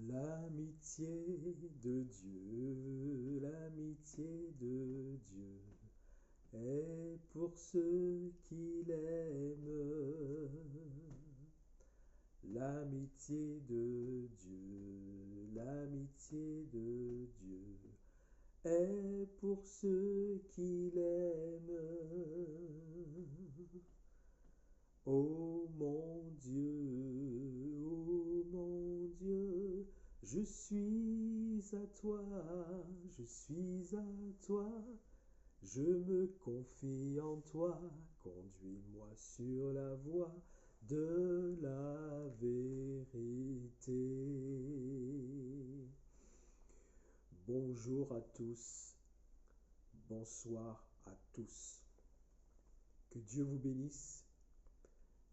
L'amitié de Dieu est pour ceux qui l'aiment. L'amitié de Dieu est pour ceux qui l'aiment. Ô mon Dieu, je suis à toi, je me confie en toi, conduis-moi sur la voie de la vérité. Bonjour à tous, bonsoir à tous. Que Dieu vous bénisse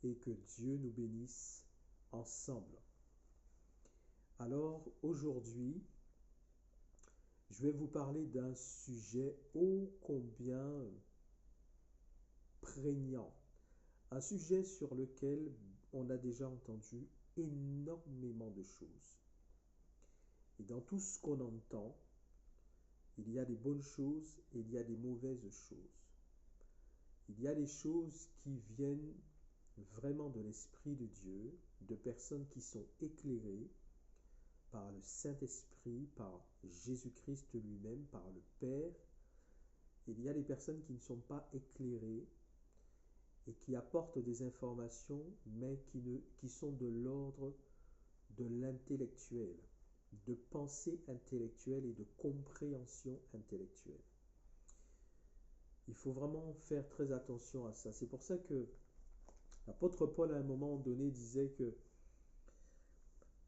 et que Dieu nous bénisse ensemble. Alors aujourd'hui, je vais vous parler d'un sujet ô combien prégnant, un sujet sur lequel on a déjà entendu énormément de choses. Et dans tout ce qu'on entend, il y a des bonnes choses et il y a des mauvaises choses. Il y a des choses qui viennent vraiment de l'Esprit de Dieu, de personnes qui sont éclairées par le Saint-Esprit, par Jésus-Christ lui-même, par le Père. Il y a des personnes qui ne sont pas éclairées et qui apportent des informations, mais qui sont de l'ordre de l'intellectuel, de pensée intellectuelle et de compréhension intellectuelle. Il faut vraiment faire très attention à ça. C'est pour ça que l'apôtre Paul, à un moment donné, disait que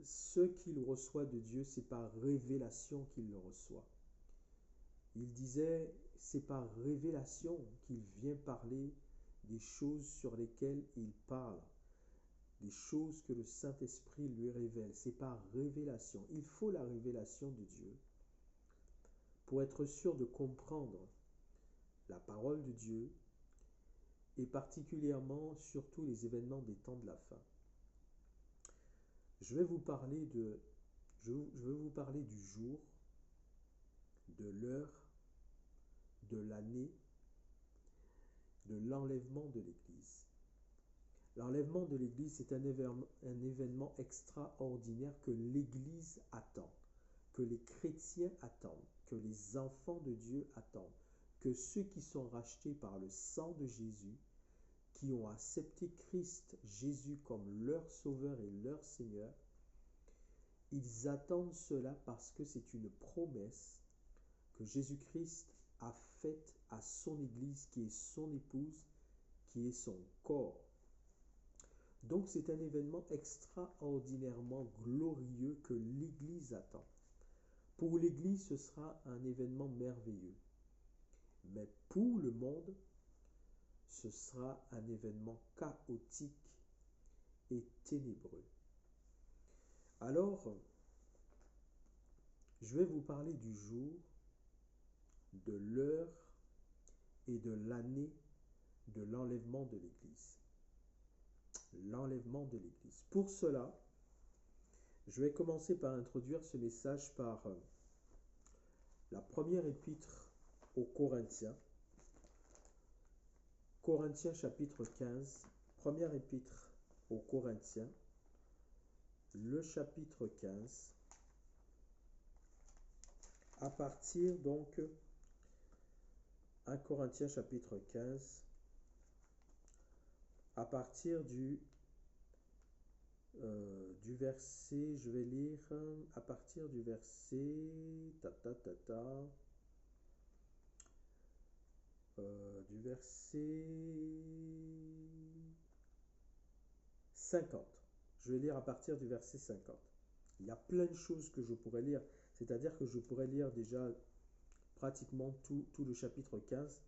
ce qu'il reçoit de Dieu, c'est par révélation qu'il le reçoit. Il disait, c'est par révélation qu'il vient parler des choses sur lesquelles il parle, des choses que le Saint-Esprit lui révèle. C'est par révélation. Il faut la révélation de Dieu pour être sûr de comprendre la parole de Dieu et particulièrement, surtout, les événements des temps de la fin. Je vais vous parler du jour, de l'heure, de l'année, de l'enlèvement de l'Église. L'enlèvement de l'Église, c'est un événement extraordinaire que l'Église attend, que les chrétiens attendent, que les enfants de Dieu attendent, que ceux qui sont rachetés par le sang de Jésus, qui ont accepté Christ Jésus comme leur Sauveur et leur Seigneur, ils attendent cela parce que c'est une promesse que Jésus-Christ a faite à son Église, qui est son épouse, qui est son corps. Donc c'est un événement extraordinairement glorieux que l'Église attend. Pour l'Église, ce sera un événement merveilleux. Mais pour le monde, ce sera un événement chaotique et ténébreux. Alors, je vais vous parler du jour, de l'heure et de l'année de l'enlèvement de l'Église. L'enlèvement de l'Église. Pour cela, je vais commencer par introduire ce message par la première épître aux Corinthiens. Corinthiens chapitre 15, première épître aux Corinthiens, le chapitre 15, à partir donc 1 Corinthiens chapitre 15, à partir du verset, je vais lire à partir du verset du verset 50. Je vais lire à partir du verset 50. Il y a plein de choses que je pourrais lire, c'est-à-dire que je pourrais lire déjà pratiquement tout le chapitre 15,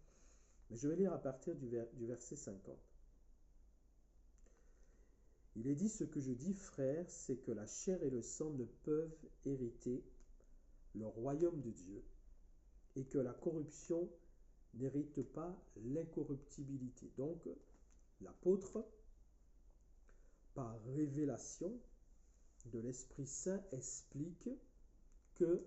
mais je vais lire à partir du verset 50. Il est dit: ce que je dis, frères, c'est que la chair et le sang ne peuvent hériter le royaume de Dieu, et que la corruption n'hérite pas l'incorruptibilité. Donc, l'apôtre, par révélation, de l'Esprit Saint explique que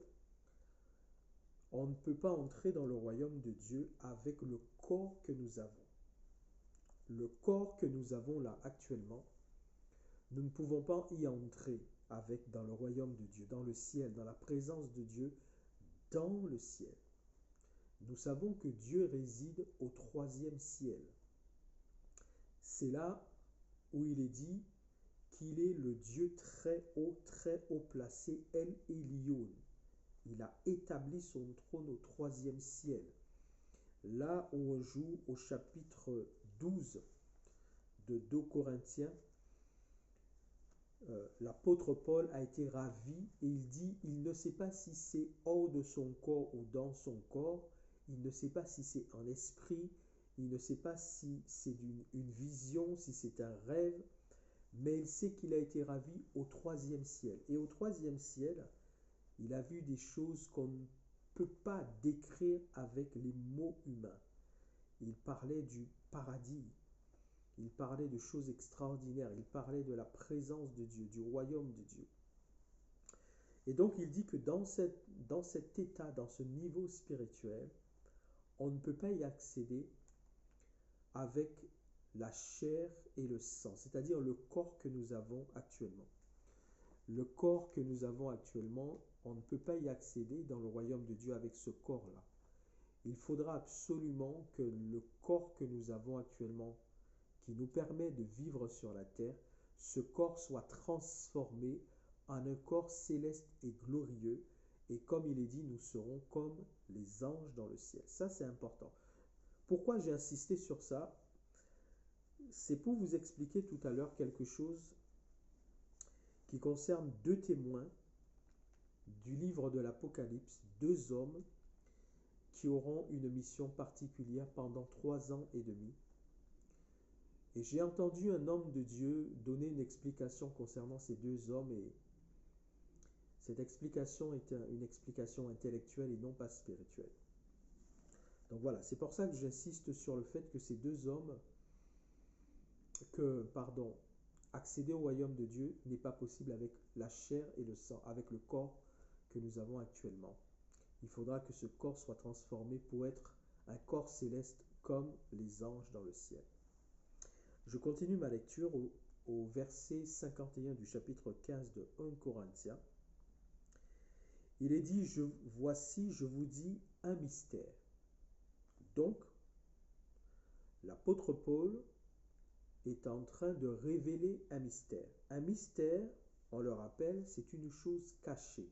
on ne peut pas entrer dans le royaume de Dieu avec le corps que nous avons. Le corps que nous avons là actuellement, nous ne pouvons pas y entrer avec dans le royaume de Dieu, dans le ciel, dans la présence de Dieu, dans le ciel. Nous savons que Dieu réside au 3e ciel. C'est là où il est dit qu'il est le Dieu très haut placé, El Elyon. Il a établi son trône au 3e ciel. Là où on joue au chapitre 12 de 2 Corinthiens, l'apôtre Paul a été ravi et il dit, il ne sait pas si c'est hors de son corps ou dans son corps, il ne sait pas si c'est en esprit, il ne sait pas si c'est une vision, si c'est un rêve, mais il sait qu'il a été ravi au 3e ciel. Et au 3e ciel, il a vu des choses qu'on ne peut pas décrire avec les mots humains. Il parlait du paradis. Il parlait de choses extraordinaires. Il parlait de la présence de Dieu, du royaume de Dieu. Et donc il dit que dans cet état, dans ce niveau spirituel, on ne peut pas y accéder avec la chair et le sang, c'est-à-dire le corps que nous avons actuellement. Le corps que nous avons actuellement, on ne peut pas y accéder dans le royaume de Dieu avec ce corps-là. Il faudra absolument que le corps que nous avons actuellement, qui nous permet de vivre sur la terre, ce corps soit transformé en un corps céleste et glorieux. Et comme il est dit, nous serons comme les anges dans le ciel. Ça, c'est important. Pourquoi j'ai insisté sur ça? C'est pour vous expliquer tout à l'heure quelque chose qui concerne 2 témoins du livre de l'Apocalypse, 2 hommes qui auront une mission particulière pendant 3 ans et demi. Et j'ai entendu un homme de Dieu donner une explication concernant ces 2 hommes et cette explication est une explication intellectuelle et non pas spirituelle. Donc voilà, c'est pour ça que j'insiste sur le fait que ces 2 hommes, accéder au royaume de Dieu n'est pas possible avec la chair et le sang, avec le corps que nous avons actuellement. Il faudra que ce corps soit transformé pour être un corps céleste comme les anges dans le ciel. Je continue ma lecture au verset 51 du chapitre 15 de 1 Corinthiens. Il est dit, voici, je vous dis un mystère. Donc, l'apôtre Paul est en train de révéler un mystère. Un mystère, on le rappelle, c'est une chose cachée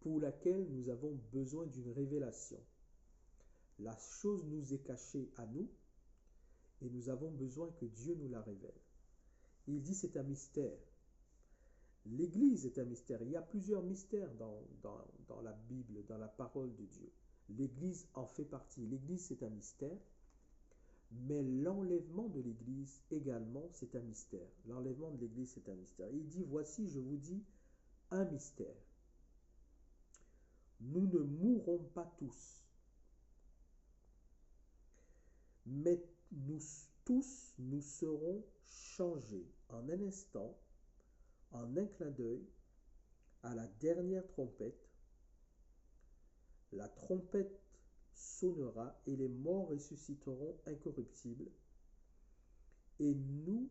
pour laquelle nous avons besoin d'une révélation. La chose nous est cachée à nous et nous avons besoin que Dieu nous la révèle. Il dit c'est un mystère. L'Église est un mystère. Il y a plusieurs mystères dans la Bible, dans la parole de Dieu. L'Église en fait partie. L'Église, c'est un mystère. Mais l'enlèvement de l'Église également, c'est un mystère. L'enlèvement de l'Église, c'est un mystère. Il dit, voici, je vous dis, un mystère. Nous ne mourrons pas tous, mais nous tous, nous serons changés en un instant, en un clin d'œil, à la dernière trompette. La trompette sonnera et les morts ressusciteront incorruptibles et nous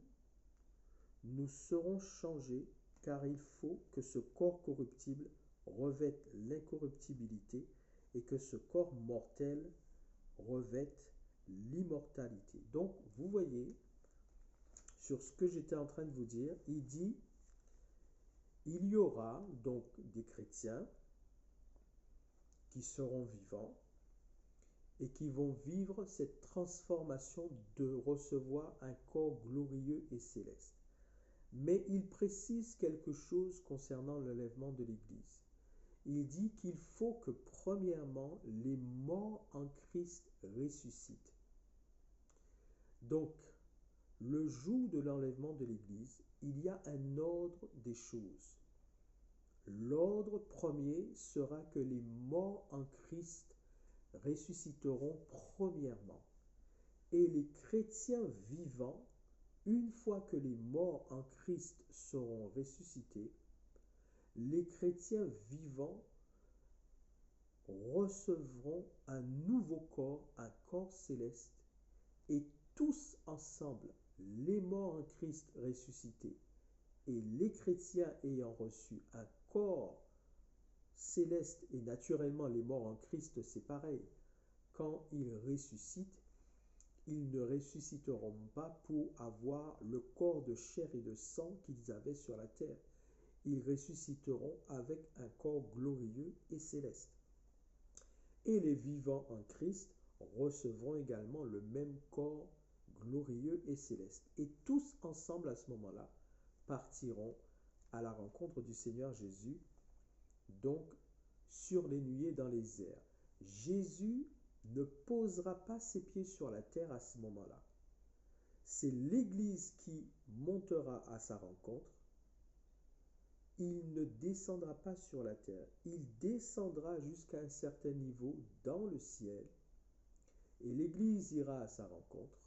serons changés car il faut que ce corps corruptible revête l'incorruptibilité et que ce corps mortel revête l'immortalité. Donc vous voyez, sur ce que j'étais en train de vous dire, il dit, il y aura donc des chrétiens qui seront vivants et qui vont vivre cette transformation de recevoir un corps glorieux et céleste. Mais il précise quelque chose concernant l'enlèvement de l'Église. Il dit qu'il faut que premièrement les morts en Christ ressuscitent. Donc, le jour de l'enlèvement de l'Église, il y a un ordre des choses. L'ordre premier sera que les morts en Christ ressusciteront premièrement. Et les chrétiens vivants une fois que les morts en Christ seront ressuscités, les chrétiens vivants recevront un nouveau corps, un corps céleste, et tous ensemble, les morts en Christ ressuscités et les chrétiens ayant reçu un corps céleste, et naturellement les morts en Christ c'est pareil, quand ils ressuscitent, ils ne ressusciteront pas pour avoir le corps de chair et de sang qu'ils avaient sur la terre. Ils ressusciteront avec un corps glorieux et céleste. Et les vivants en Christ recevront également le même corps glorieux et céleste. Et tous ensemble à ce moment-là partiront à la rencontre du Seigneur Jésus, donc sur les nuées dans les airs. Jésus ne posera pas ses pieds sur la terre à ce moment-là. C'est l'Église qui montera à sa rencontre. Il ne descendra pas sur la terre. Il descendra jusqu'à un certain niveau dans le ciel. Et l'Église ira à sa rencontre.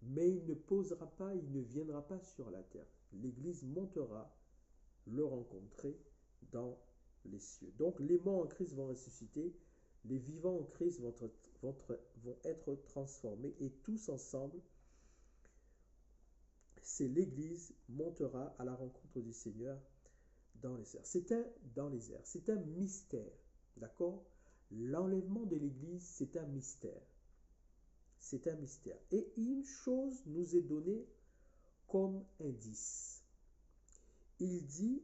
Mais il ne posera pas, il ne viendra pas sur la terre. L'Église montera le rencontrer dans les cieux. Donc les morts en Christ vont ressusciter. Les vivants en Christ vont être transformés et tous ensemble, c'est l'Église montera à la rencontre du Seigneur dans les airs. C'est un mystère, d'accord? L'enlèvement de l'Église, c'est un mystère. C'est un mystère. Et une chose nous est donnée comme indice. Il dit,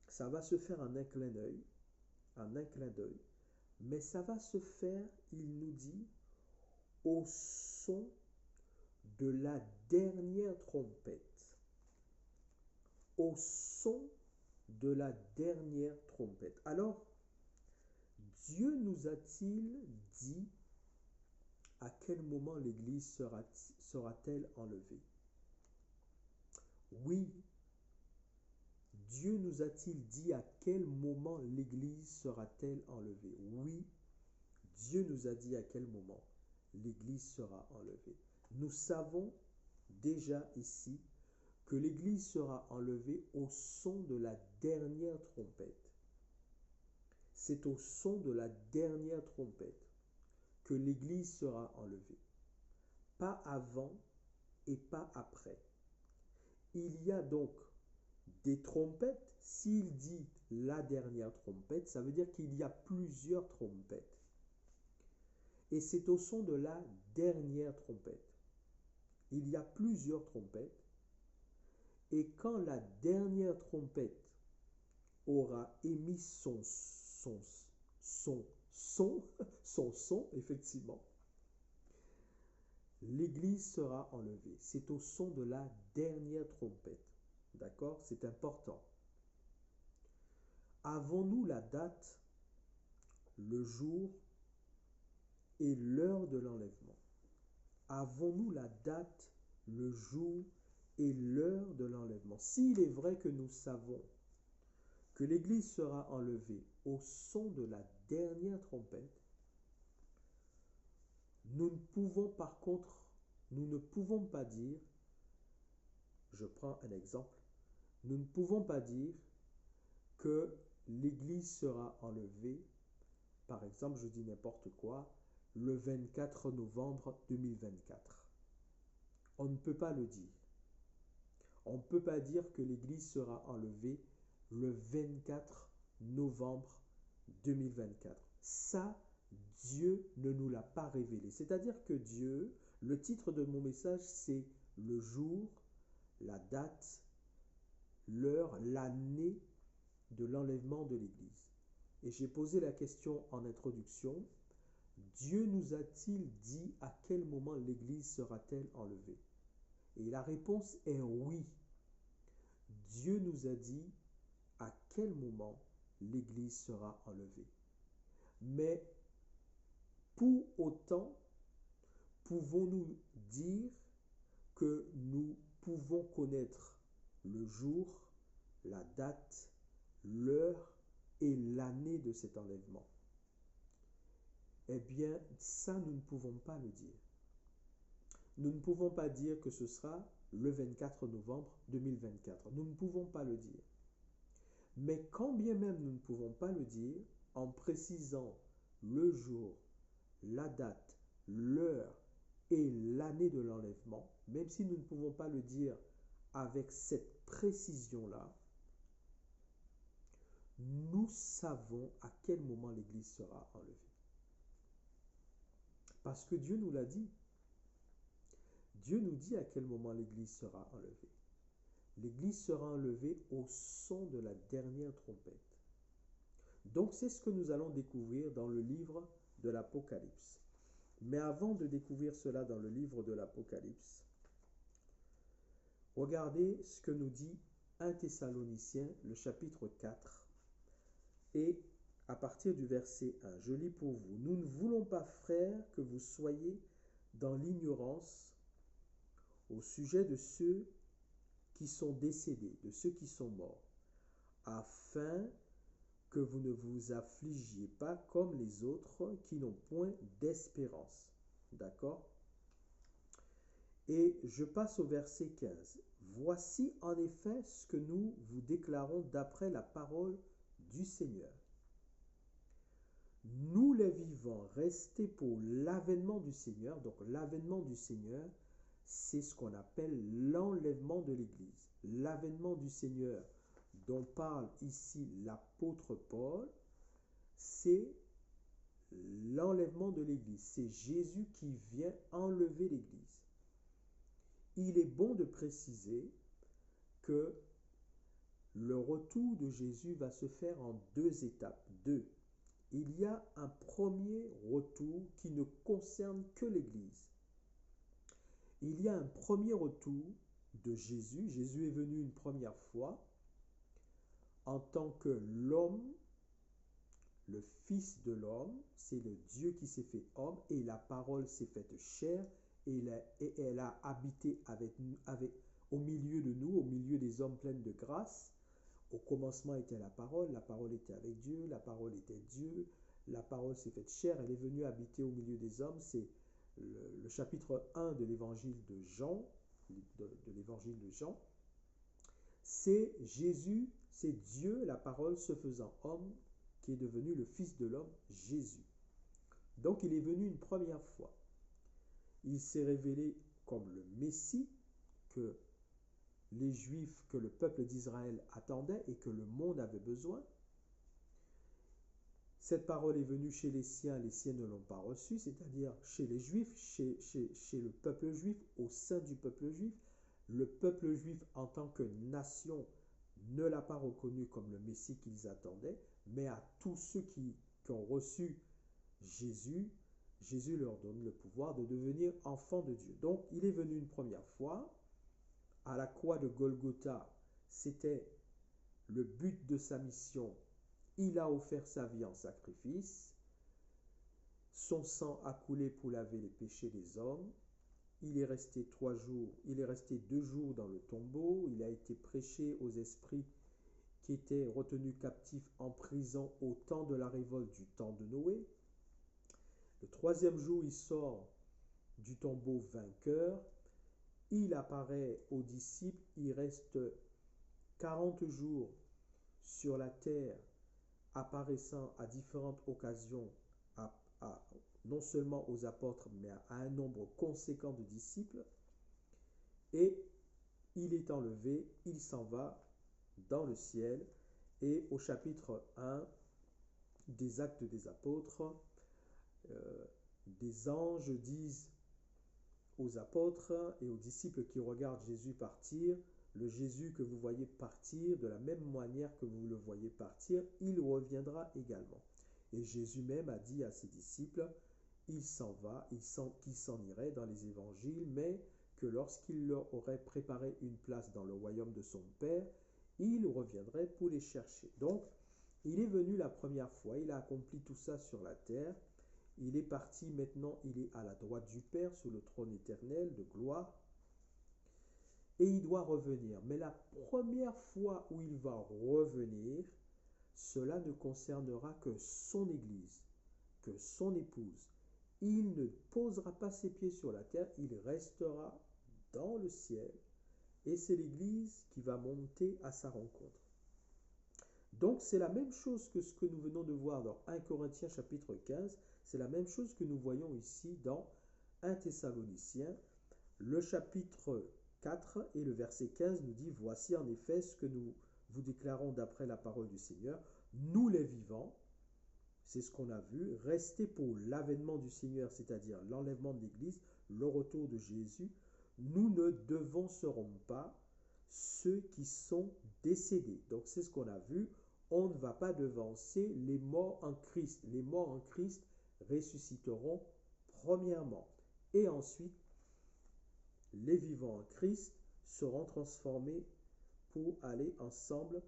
ça va se faire en un clin d'œil, mais ça va se faire, il nous dit, au son de la dernière trompette. Au son de la dernière trompette. Alors, Dieu nous a-t-il dit à quel moment l'Église sera-t-elle enlevée? Oui, Dieu nous a-t-il dit à quel moment l'Église sera-t-elle enlevée? Oui, Dieu nous a dit à quel moment l'Église sera enlevée. Nous savons déjà ici que l'Église sera enlevée au son de la dernière trompette. C'est au son de la dernière trompette que l'Église sera enlevée. Pas avant et pas après. Il y a donc des trompettes. S'il dit la dernière trompette, ça veut dire qu'il y a plusieurs trompettes. Et c'est au son de la dernière trompette. Il y a plusieurs trompettes. Et quand la dernière trompette aura émis son son, effectivement, l'Église sera enlevée. C'est au son de la dernière trompette. D'accord? C'est important. Avons-nous la date, le jour et l'heure de l'enlèvement? Avons-nous la date, le jour et l'heure de l'enlèvement? S'il est vrai que nous savons que l'Église sera enlevée au son de la dernière trompette, nous ne pouvons par contre, nous ne pouvons pas dire, je prends un exemple, nous ne pouvons pas dire que l'Église sera enlevée, par exemple, je dis n'importe quoi, le 24 novembre 2024. On ne peut pas le dire. On ne peut pas dire que l'Église sera enlevée le 24 novembre 2024. Ça, Dieu ne nous l'a pas révélé. C'est-à-dire que Dieu, le titre de mon message, c'est le jour, la date, l'heure, l'année de l'enlèvement de l'Église. Et j'ai posé la question en introduction, Dieu nous a-t-il dit à quel moment l'Église sera-t-elle enlevée? Et la réponse est oui. Dieu nous a dit à quel moment l'Église sera enlevée. Mais pour autant, pouvons-nous dire que nous pouvons connaître le jour, la date, l'heure et l'année de cet enlèvement? Eh bien, ça, nous ne pouvons pas le dire. Nous ne pouvons pas dire que ce sera le 24 novembre 2024. Nous ne pouvons pas le dire. Mais quand bien même nous ne pouvons pas le dire, en précisant le jour, la date, l'heure et l'année de l'enlèvement, même si nous ne pouvons pas le dire avec cette précision-là, nous savons à quel moment l'Église sera enlevée. Parce que Dieu nous l'a dit. Dieu nous dit à quel moment l'Église sera enlevée. L'Église sera enlevée au son de la dernière trompette. Donc c'est ce que nous allons découvrir dans le livre de l'Apocalypse. Mais avant de découvrir cela dans le livre de l'Apocalypse, regardez ce que nous dit 1 Thessaloniciens, le chapitre 4, et à partir du verset 1. Je lis pour vous. Nous ne voulons pas, frères, que vous soyez dans l'ignorance au sujet de ceux qui sont décédés, de ceux qui sont morts, afin que vous ne vous affligiez pas comme les autres qui n'ont point d'espérance. D'accord? Et je passe au verset 15. Voici en effet ce que nous vous déclarons d'après la parole du Seigneur. Nous les vivants, restés pour l'avènement du Seigneur. Donc l'avènement du Seigneur, c'est ce qu'on appelle l'enlèvement de l'Église. L'avènement du Seigneur dont parle ici l'apôtre Paul, c'est l'enlèvement de l'Église. C'est Jésus qui vient enlever l'Église. Il est bon de préciser que le retour de Jésus va se faire en deux étapes. Il y a un premier retour qui ne concerne que l'Église. Il y a un premier retour de Jésus. Jésus est venu une première fois en tant que l'homme, le Fils de l'homme, c'est le Dieu qui s'est fait homme, et la parole s'est faite chair, et elle a habité au milieu de nous, au milieu des hommes pleins de grâce. Au commencement était la parole était avec Dieu, la parole était Dieu, la parole s'est faite chair, elle est venue habiter au milieu des hommes. C'est le chapitre 1 de l'évangile de Jean, c'est Jésus, c'est Dieu, la parole se faisant homme, qui est devenu le Fils de l'homme, Jésus. Donc il est venu une première fois. Il s'est révélé comme le Messie que les Juifs, que le peuple d'Israël attendait et que le monde avait besoin. Cette parole est venue chez les siens ne l'ont pas reçue, c'est-à-dire chez les Juifs, chez le peuple juif, au sein du peuple juif. Le peuple juif, en tant que nation, ne l'a pas reconnu comme le Messie qu'ils attendaient, mais à tous ceux qui ont reçu Jésus, Jésus leur donne le pouvoir de devenir enfants de Dieu. Donc, il est venu une première fois. À la croix de Golgotha, c'était le but de sa mission. Il a offert sa vie en sacrifice. Son sang a coulé pour laver les péchés des hommes. Il est resté 2 jours dans le tombeau. Il a été prêché aux esprits qui étaient retenus captifs en prison au temps de la révolte du temps de Noé. Le 3e jour, il sort du tombeau vainqueur. Il apparaît aux disciples. Il reste 40 jours sur la terre, apparaissant à différentes occasions, non seulement aux apôtres, mais à un nombre conséquent de disciples. Et il est enlevé, il s'en va dans le ciel. Et au chapitre 1 des Actes des Apôtres, des anges disent aux apôtres et aux disciples qui regardent Jésus partir, le Jésus que vous voyez partir, de la même manière que vous le voyez partir, il reviendra également. Et Jésus même a dit à ses disciples, il s'en va, qu'il s'en irait dans les évangiles, mais que lorsqu'il leur aurait préparé une place dans le royaume de son Père, il reviendrait pour les chercher. Donc, il est venu la première fois, il a accompli tout ça sur la terre. Il est parti, maintenant il est à la droite du Père, sur le trône éternel de gloire. Et il doit revenir. Mais la première fois où il va revenir, cela ne concernera que son Église, que son épouse. Il ne posera pas ses pieds sur la terre, il restera dans le ciel et c'est l'Église qui va monter à sa rencontre. Donc c'est la même chose que ce que nous venons de voir dans 1 Corinthiens chapitre 15, c'est la même chose que nous voyons ici dans 1 Thessaloniciens. Le chapitre 4 et le verset 15 nous dit « Voici en effet ce que nous vous déclarons d'après la parole du Seigneur, nous les vivants, c'est ce qu'on a vu, restez pour l'avènement du Seigneur, c'est-à-dire l'enlèvement de l'Église, le retour de Jésus, nous ne devancerons pas ceux qui sont décédés. » Donc c'est ce qu'on a vu, on ne va pas devancer les morts en Christ. Les morts en Christ ressusciteront premièrement. Et ensuite, les vivants en Christ seront transformés pour aller ensemble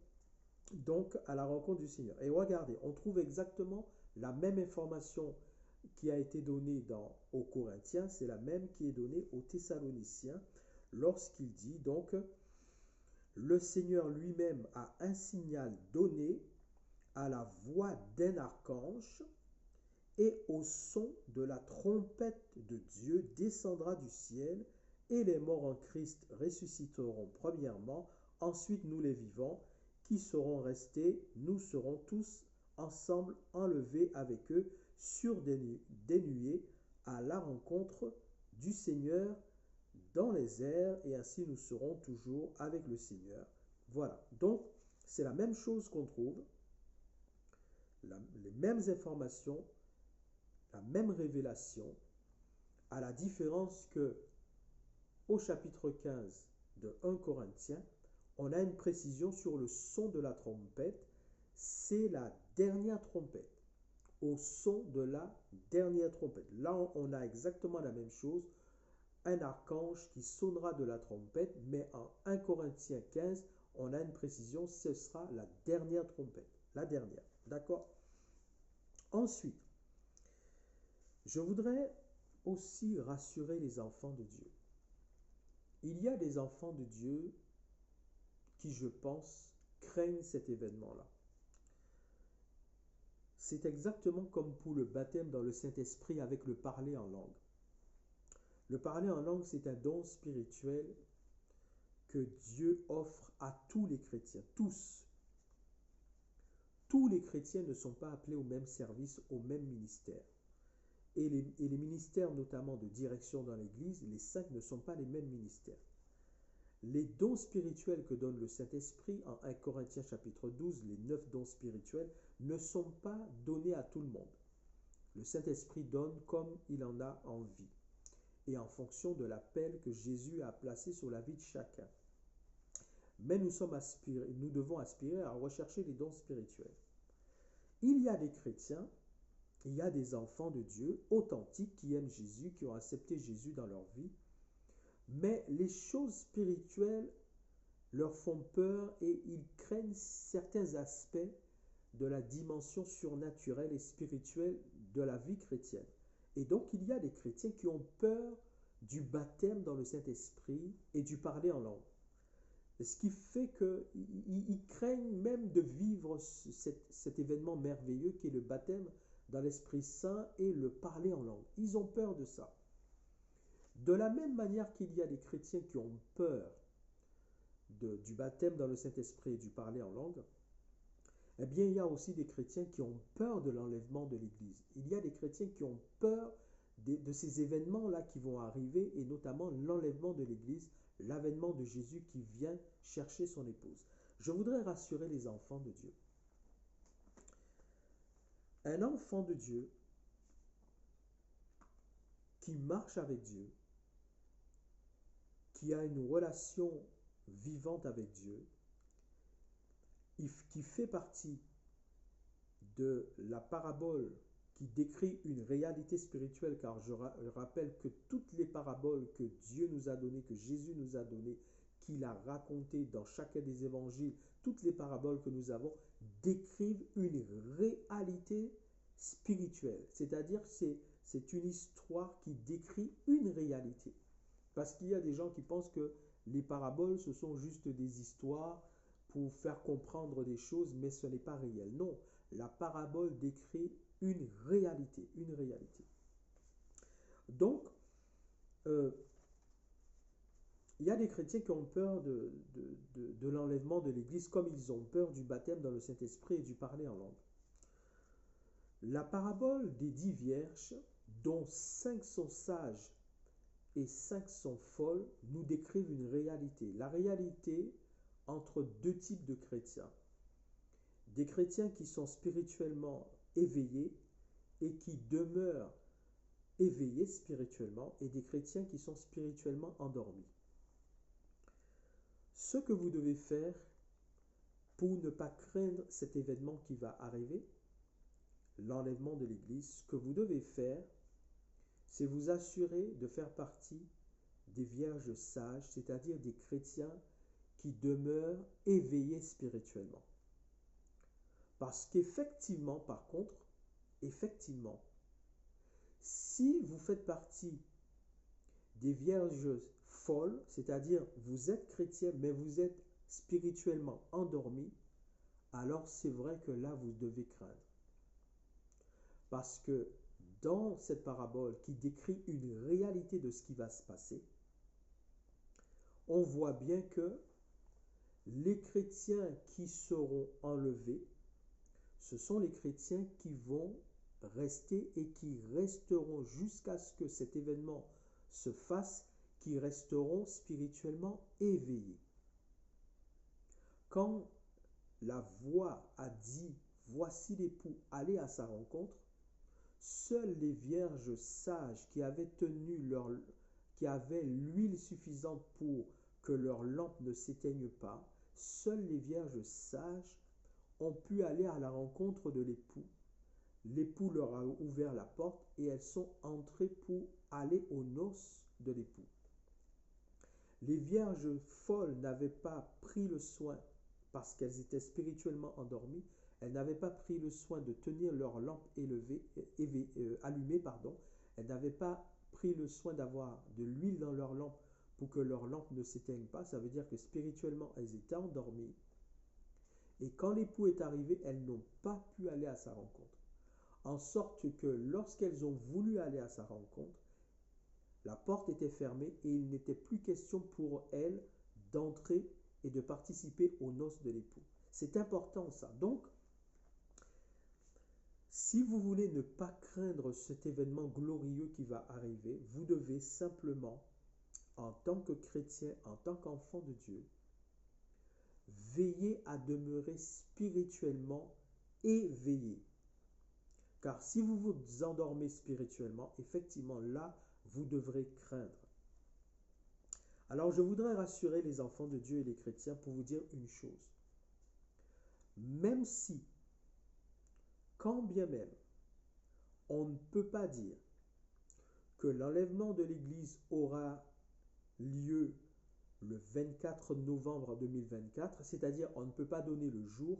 donc à la rencontre du Seigneur. Et regardez, on trouve exactement la même information qui a été donnée aux Corinthiens, c'est la même qui est donnée aux Thessaloniciens lorsqu'il dit donc le Seigneur lui-même a un signal donné à la voix d'un archange et au son de la trompette de Dieu descendra du ciel et les morts en Christ ressusciteront premièrement, ensuite nous les vivants qui seront restés, nous serons tous ensemble enlevés avec eux sur des nuées à la rencontre du Seigneur dans les airs et ainsi nous serons toujours avec le Seigneur. Voilà, donc c'est la même chose qu'on trouve, les mêmes informations, la même révélation, à la différence que au chapitre 15 de 1 Corinthiens, on a une précision sur le son de la trompette, c'est la dernière trompette, au son de la dernière trompette. Là, on a exactement la même chose, un archange qui sonnera de la trompette, mais en 1 Corinthiens 15, on a une précision, ce sera la dernière trompette, la dernière, d'accord? Ensuite, je voudrais aussi rassurer les enfants de Dieu. Il y a des enfants de Dieu qui, je pense, craignent cet événement-là. C'est exactement comme pour le baptême dans le Saint-Esprit avec le parler en langue. Le parler en langue, c'est un don spirituel que Dieu offre à tous les chrétiens, tous. Tous les chrétiens ne sont pas appelés au même service, au même ministère. Et les ministères, notamment de direction dans l'Église, les 5 ne sont pas les mêmes ministères. Les dons spirituels que donne le Saint-Esprit, en 1 Corinthiens chapitre 12, les 9 dons spirituels, ne sont pas donnés à tout le monde. Le Saint-Esprit donne comme il en a envie, et en fonction de l'appel que Jésus a placé sur la vie de chacun. Mais nous devons aspirer à rechercher les dons spirituels. Il y a des chrétiens, il y a des enfants de Dieu authentiques qui aiment Jésus, qui ont accepté Jésus dans leur vie, mais les choses spirituelles leur font peur et ils craignent certains aspects de la dimension surnaturelle et spirituelle de la vie chrétienne. Et donc il y a des chrétiens qui ont peur du baptême dans le Saint-Esprit et du parler en langue. Ce qui fait qu'ils craignent même de vivre cet événement merveilleux qui est le baptême dans l'Esprit Saint et le parler en langue. Ils ont peur de ça. De la même manière qu'il y a des chrétiens qui ont peur du baptême dans le Saint-Esprit et du parler en langue, eh bien il y a aussi des chrétiens qui ont peur de l'enlèvement de l'Église. Il y a des chrétiens qui ont peur de ces événements-là qui vont arriver et notamment l'enlèvement de l'Église, l'avènement de Jésus qui vient chercher son épouse. Je voudrais rassurer les enfants de Dieu. Un enfant de Dieu qui marche avec Dieu, qui a une relation vivante avec Dieu, qui fait partie de la parabole qui décrit une réalité spirituelle, car je rappelle que toutes les paraboles que Dieu nous a données, que Jésus nous a données, qu'il a racontées dans chacun des évangiles, toutes les paraboles que nous avons décrivent une réalité spirituelle. C'est-à-dire c'est une histoire qui décrit une réalité. Parce qu'il y a des gens qui pensent que les paraboles, ce sont juste des histoires pour faire comprendre des choses, mais ce n'est pas réel. Non, la parabole décrit une réalité, une réalité. Donc, il y a des chrétiens qui ont peur de l'enlèvement de l'Église comme ils ont peur du baptême dans le Saint-Esprit et du parler en langue. La parabole des 10 vierges, dont 5 sont sages et 5 sont folles, nous décrivent une réalité. La réalité entre deux types de chrétiens. Des chrétiens qui sont spirituellement éveillés et qui demeurent éveillés spirituellement, et des chrétiens qui sont spirituellement endormis. Ce que vous devez faire pour ne pas craindre cet événement qui va arriver, l'enlèvement de l'Église, ce que vous devez faire, c'est vous assurer de faire partie des vierges sages, c'est-à-dire des chrétiens qui demeurent éveillés spirituellement. Parce qu'effectivement, par contre, effectivement, si vous faites partie des vierges folles, c'est-à-dire vous êtes chrétien, mais vous êtes spirituellement endormi, alors c'est vrai que là, vous devez craindre. Parce que dans cette parabole qui décrit une réalité de ce qui va se passer, on voit bien que les chrétiens qui seront enlevés, ce sont les chrétiens qui vont rester et qui resteront jusqu'à ce que cet événement se fasse, qui resteront spirituellement éveillés. Quand la voix a dit « Voici l'époux, allez à sa rencontre », seules les vierges sages qui avaient l'huile suffisante pour que leur lampe ne s'éteigne pas, seules les vierges sages ont pu aller à la rencontre de l'époux. L'époux leur a ouvert la porte et elles sont entrées pour aller aux noces de l'époux. Les vierges folles n'avaient pas pris le soin, parce qu'elles étaient spirituellement endormies, elles n'avaient pas pris le soin de tenir leur lampe allumée. Elles n'avaient pas pris le soin d'avoir de l'huile dans leur lampe pour que leur lampe ne s'éteigne pas. Ça veut dire que spirituellement, elles étaient endormies. Et quand l'époux est arrivé, elles n'ont pas pu aller à sa rencontre. En sorte que lorsqu'elles ont voulu aller à sa rencontre, la porte était fermée et il n'était plus question pour elles d'entrer et de participer aux noces de l'époux. C'est important ça. Donc, si vous voulez ne pas craindre cet événement glorieux qui va arriver, vous devez simplement, en tant que chrétien, en tant qu'enfant de Dieu, veiller à demeurer spirituellement éveillé. Car si vous vous endormez spirituellement, effectivement, là, vous devrez craindre. Alors, je voudrais rassurer les enfants de Dieu et les chrétiens pour vous dire une chose. Même si, quand bien même, on ne peut pas dire que l'enlèvement de l'Église aura lieu le 24 novembre 2024, c'est-à-dire on ne peut pas donner le jour,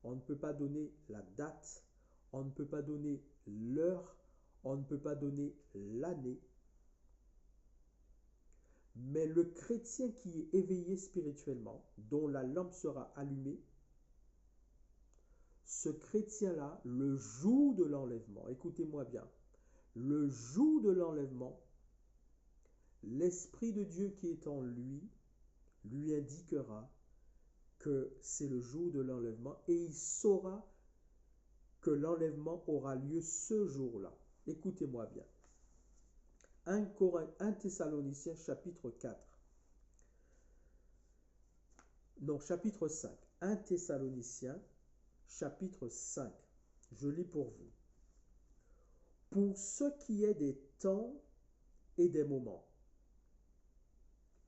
on ne peut pas donner la date, on ne peut pas donner l'heure, on ne peut pas donner l'année. Mais le chrétien qui est éveillé spirituellement, dont la lampe sera allumée, ce chrétien-là, le jour de l'enlèvement, écoutez-moi bien, le jour de l'enlèvement, l'Esprit de Dieu qui est en lui indiquera que c'est le jour de l'enlèvement et il saura que l'enlèvement aura lieu ce jour-là. Écoutez-moi bien. 1 Thessaloniciens chapitre 4. Non, chapitre 5. 1 Thessaloniciens chapitre 5. Je lis pour vous. Pour ce qui est des temps et des moments.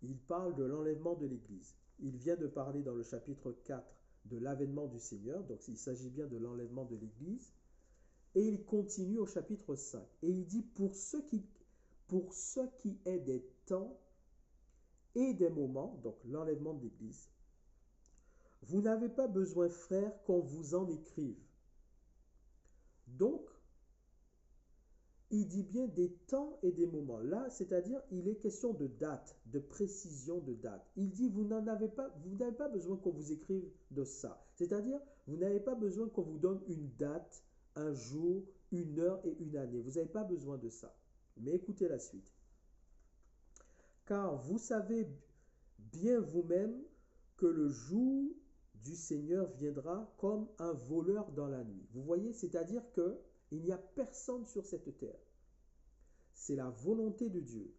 Il parle de l'enlèvement de l'Église. Il vient de parler dans le chapitre 4 de l'avènement du Seigneur, donc il s'agit bien de l'enlèvement de l'Église. Et il continue au chapitre 5. Et il dit, pour ce qui est des temps et des moments, donc l'enlèvement de l'Église, vous n'avez pas besoin, frères, qu'on vous en écrive. Donc, il dit bien des temps et des moments. Là, c'est-à-dire, il est question de date, de précision de date. Il dit, vous n'avez pas besoin qu'on vous écrive de ça. C'est-à-dire, vous n'avez pas besoin qu'on vous donne une date, un jour, une heure et une année. Vous n'avez pas besoin de ça. Mais écoutez la suite. Car vous savez bien vous-même que le jour du Seigneur viendra comme un voleur dans la nuit. Vous voyez, c'est-à-dire que il n'y a personne sur cette terre. C'est la volonté de Dieu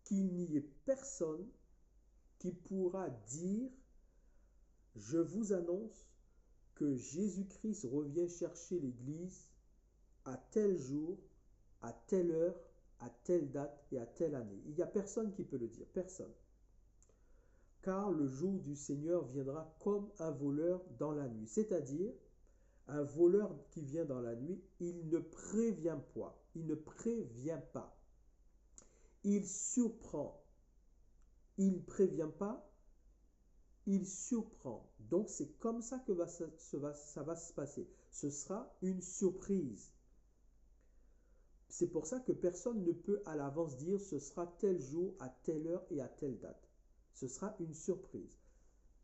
qu'il n'y ait personne qui pourra dire, je vous annonce que Jésus-Christ revient chercher l'Église à tel jour, à telle heure, à telle date et à telle année. Il n'y a personne qui peut le dire, personne. Car le jour du Seigneur viendra comme un voleur dans la nuit. C'est-à-dire, un voleur qui vient dans la nuit, il ne prévient pas. Il ne prévient pas. Il surprend. Il ne prévient pas, il surprend. Donc c'est comme ça que ça va se passer. Ce sera une surprise. C'est pour ça que personne ne peut à l'avance dire ce sera tel jour, à telle heure et à telle date. Ce sera une surprise.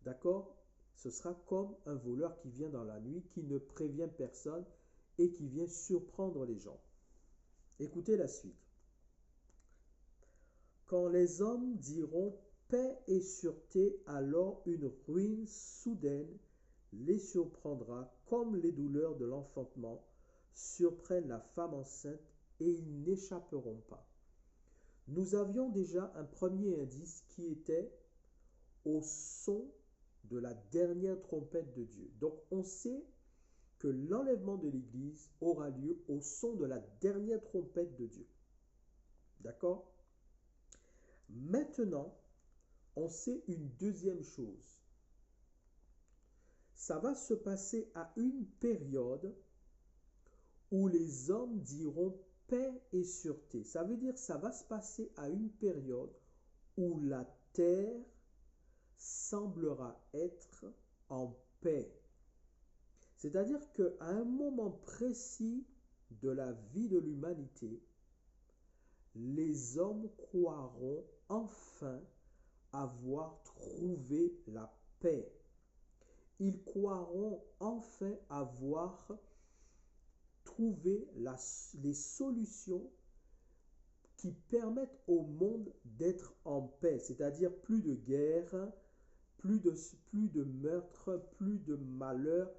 D'accord? Ce sera comme un voleur qui vient dans la nuit, qui ne prévient personne et qui vient surprendre les gens. Écoutez la suite. Quand les hommes diront paix et sûreté, alors une ruine soudaine les surprendra, comme les douleurs de l'enfantement surprennent la femme enceinte, et ils n'échapperont pas. Nous avions déjà un premier indice qui était au son de la dernière trompette de Dieu. Donc on sait que l'enlèvement de l'Église aura lieu au son de la dernière trompette de Dieu. D'accord? Maintenant, on sait une deuxième chose. Ça va se passer à une période où les hommes diront paix et sûreté. Ça veut dire que ça va se passer à une période où la terre semblera être en paix. C'est-à-dire qu'à un moment précis de la vie de l'humanité, les hommes croiront enfin avoir trouvé la paix. Ils croiront enfin avoir trouvé les solutions qui permettent au monde d'être en paix, c'est-à-dire plus de guerre, plus de meurtres, plus de malheur.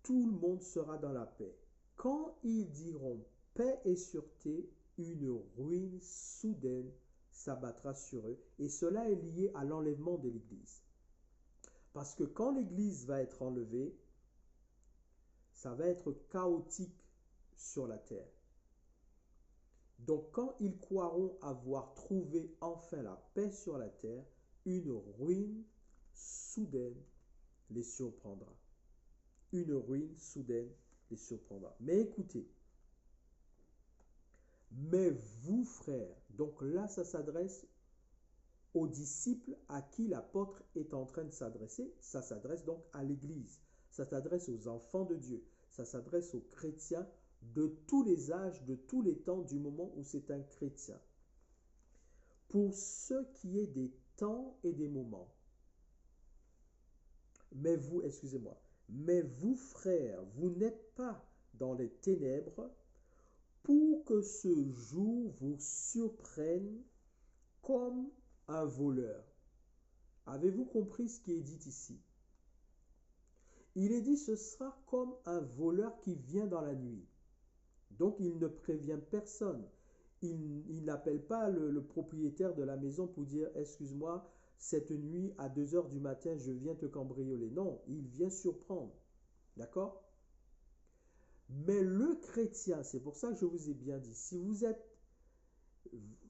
Tout le monde sera dans la paix. Quand ils diront paix et sûreté, une ruine soudaine s'abattra sur eux. Et cela est lié à l'enlèvement de l'Église. Parce que quand l'Église va être enlevée, ça va être chaotique sur la terre. Donc quand ils croiront avoir trouvé enfin la paix sur la terre, une ruine soudaine les surprendra. Une ruine soudaine les surprendra. Mais écoutez, mais vous frères, donc là ça s'adresse aux disciples à qui l'apôtre est en train de s'adresser, ça s'adresse donc à l'Église, ça s'adresse aux enfants de Dieu, ça s'adresse aux chrétiens de tous les âges, de tous les temps, du moment où c'est un chrétien. Pour ce qui est des temps et des moments, mais vous frères, vous n'êtes pas dans les ténèbres pour que ce jour vous surprenne comme un voleur. Avez-vous compris ce qui est dit ici? Il est dit ce sera comme un voleur qui vient dans la nuit. Donc il ne prévient personne. Il n'appelle pas le propriétaire de la maison pour dire excuse-moi, cette nuit à 2 heures du matin je viens te cambrioler. Non, il vient surprendre. D'accord? Mais le chrétien, c'est pour ça que je vous ai bien dit, si vous êtes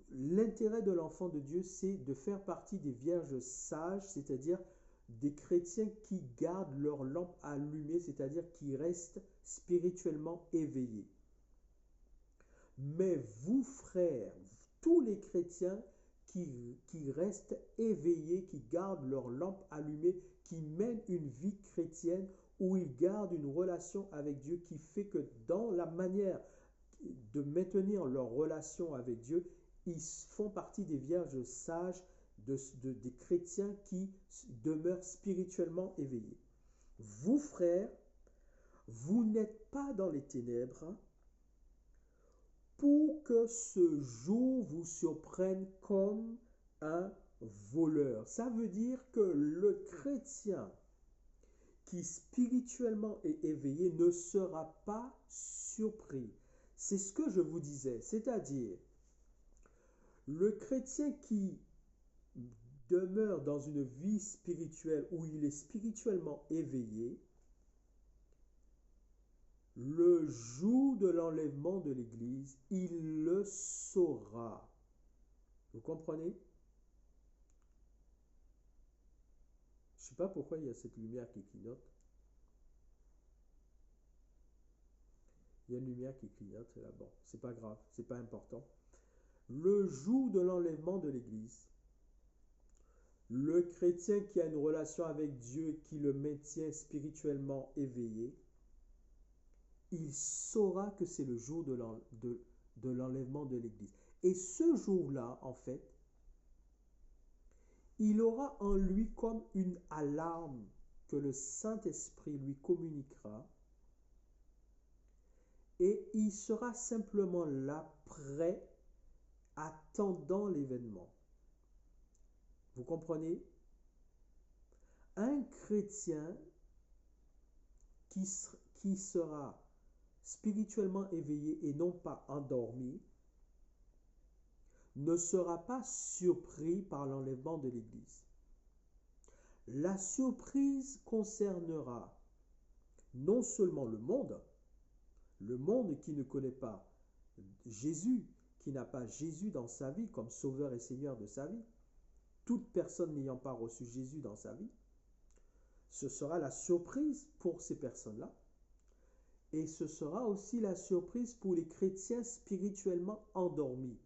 l'intérêt de l'enfant de Dieu, c'est de faire partie des vierges sages, c'est-à-dire des chrétiens qui gardent leur lampe allumée, c'est-à-dire qui restent spirituellement éveillés. Mais vous, frères, tous les chrétiens qui restent éveillés, qui gardent leur lampe allumée, qui mènent une vie chrétienne où ils gardent une relation avec Dieu qui fait que dans la manière de maintenir leur relation avec Dieu, ils font partie des vierges sages, des chrétiens qui demeurent spirituellement éveillés. Vous, frères, vous n'êtes pas dans les ténèbres pour que ce jour vous surprenne comme un voleur. Ça veut dire que le chrétien qui spirituellement est éveillé ne sera pas surpris. C'est ce que je vous disais, c'est-à-dire le chrétien qui demeure dans une vie spirituelle où il est spirituellement éveillé, le jour de l'enlèvement de l'Église, il le saura. Vous comprenez? Je ne sais pas pourquoi il y a cette lumière qui clignote. Il y a une lumière qui clignote, c'est là. Bon, c'est pas grave, c'est pas important. Le jour de l'enlèvement de l'Église, le chrétien qui a une relation avec Dieu, qui le maintient spirituellement éveillé, il saura que c'est le jour de l'enlèvement de l'Église. Et ce jour-là, en fait, il aura en lui comme une alarme que le Saint-Esprit lui communiquera et il sera simplement là, prêt, attendant l'événement. Vous comprenez? Un chrétien qui sera spirituellement éveillé et non pas endormi ne sera pas surpris par l'enlèvement de l'Église. La surprise concernera non seulement le monde qui ne connaît pas Jésus, qui n'a pas Jésus dans sa vie comme sauveur et seigneur de sa vie, toute personne n'ayant pas reçu Jésus dans sa vie, ce sera la surprise pour ces personnes-là. Et ce sera aussi la surprise pour les chrétiens spirituellement endormis,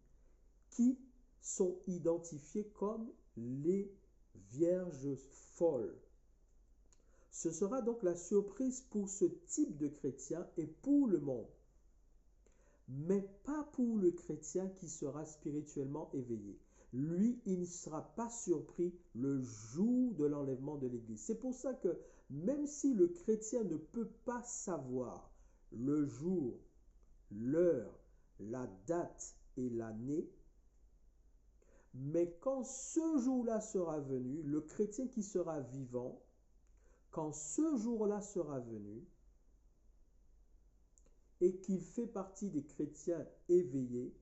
qui sont identifiés comme les vierges folles. Ce sera donc la surprise pour ce type de chrétien et pour le monde, mais pas pour le chrétien qui sera spirituellement éveillé. Lui, il ne sera pas surpris le jour de l'enlèvement de l'Église. C'est pour ça que même si le chrétien ne peut pas savoir le jour, l'heure, la date et l'année, mais quand ce jour-là sera venu, le chrétien qui sera vivant, quand ce jour-là sera venu, et qu'il fait partie des chrétiens éveillés,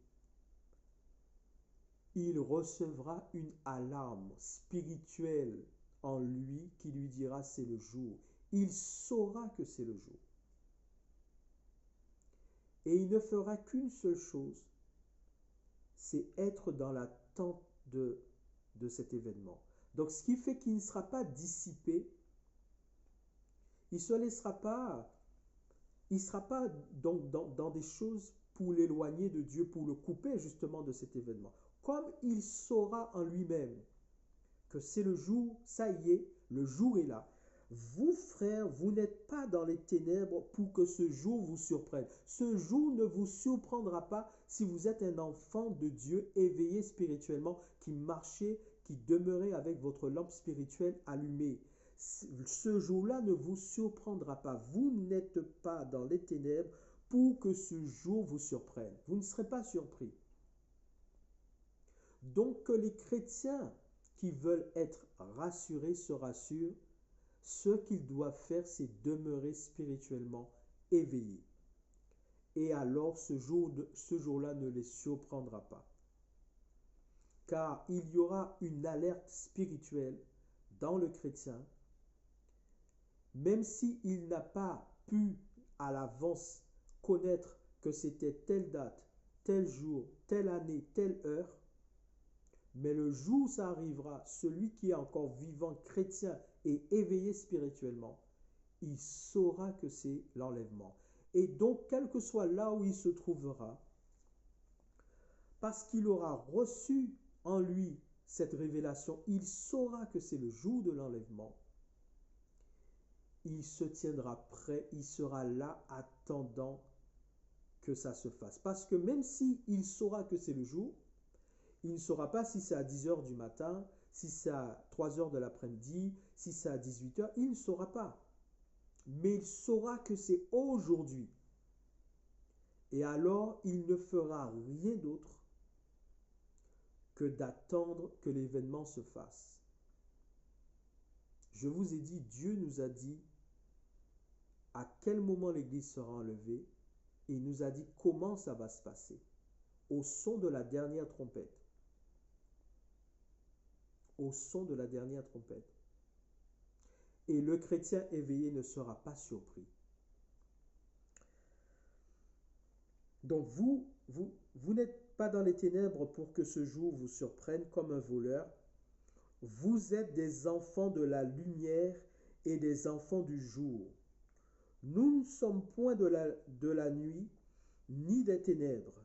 il recevra une alarme spirituelle en lui qui lui dira c'est le jour. Il saura que c'est le jour. Et il ne fera qu'une seule chose, c'est être dans l'attente de cet événement. Donc ce qui fait qu'il ne sera pas dissipé, il ne se laissera pas, il ne sera pas donc dans des choses pour l'éloigner de Dieu, pour le couper justement de cet événement. Comme il saura en lui-même que c'est le jour, ça y est, le jour est là. Vous, frères, vous n'êtes pas dans les ténèbres pour que ce jour vous surprenne. Ce jour ne vous surprendra pas si vous êtes un enfant de Dieu éveillé spirituellement, qui marchez, qui demeurez avec votre lampe spirituelle allumée. Ce jour-là ne vous surprendra pas. Vous n'êtes pas dans les ténèbres pour que ce jour vous surprenne. Vous ne serez pas surpris. Donc que les chrétiens qui veulent être rassurés se rassurent. Ce qu'ils doivent faire, c'est demeurer spirituellement éveillés. Et alors ce jour-là ne les surprendra pas. Car il y aura une alerte spirituelle dans le chrétien, même s'il n'a pas pu à l'avance connaître que c'était telle date, tel jour, telle année, telle heure, mais le jour où ça arrivera, celui qui est encore vivant, chrétien et éveillé spirituellement, il saura que c'est l'enlèvement. Et donc, quel que soit là où il se trouvera, parce qu'il aura reçu en lui cette révélation, il saura que c'est le jour de l'enlèvement. Il se tiendra prêt, il sera là attendant que ça se fasse. Parce que même s'il saura que c'est le jour, il ne saura pas si c'est à 10 heures du matin, si c'est à 3 heures de l'après-midi, si c'est à 18 heures, il ne saura pas. Mais il saura que c'est aujourd'hui. Et alors, il ne fera rien d'autre que d'attendre que l'événement se fasse. Je vous ai dit, Dieu nous a dit à quel moment l'Église sera enlevée et il nous a dit comment ça va se passer. Au son de la dernière trompette. Au son de la dernière trompette. Et le chrétien éveillé ne sera pas surpris. Donc vous n'êtes pas dans les ténèbres pour que ce jour vous surprenne comme un voleur. Vous êtes des enfants de la lumière et des enfants du jour. Nous ne sommes point de la nuit, ni des ténèbres.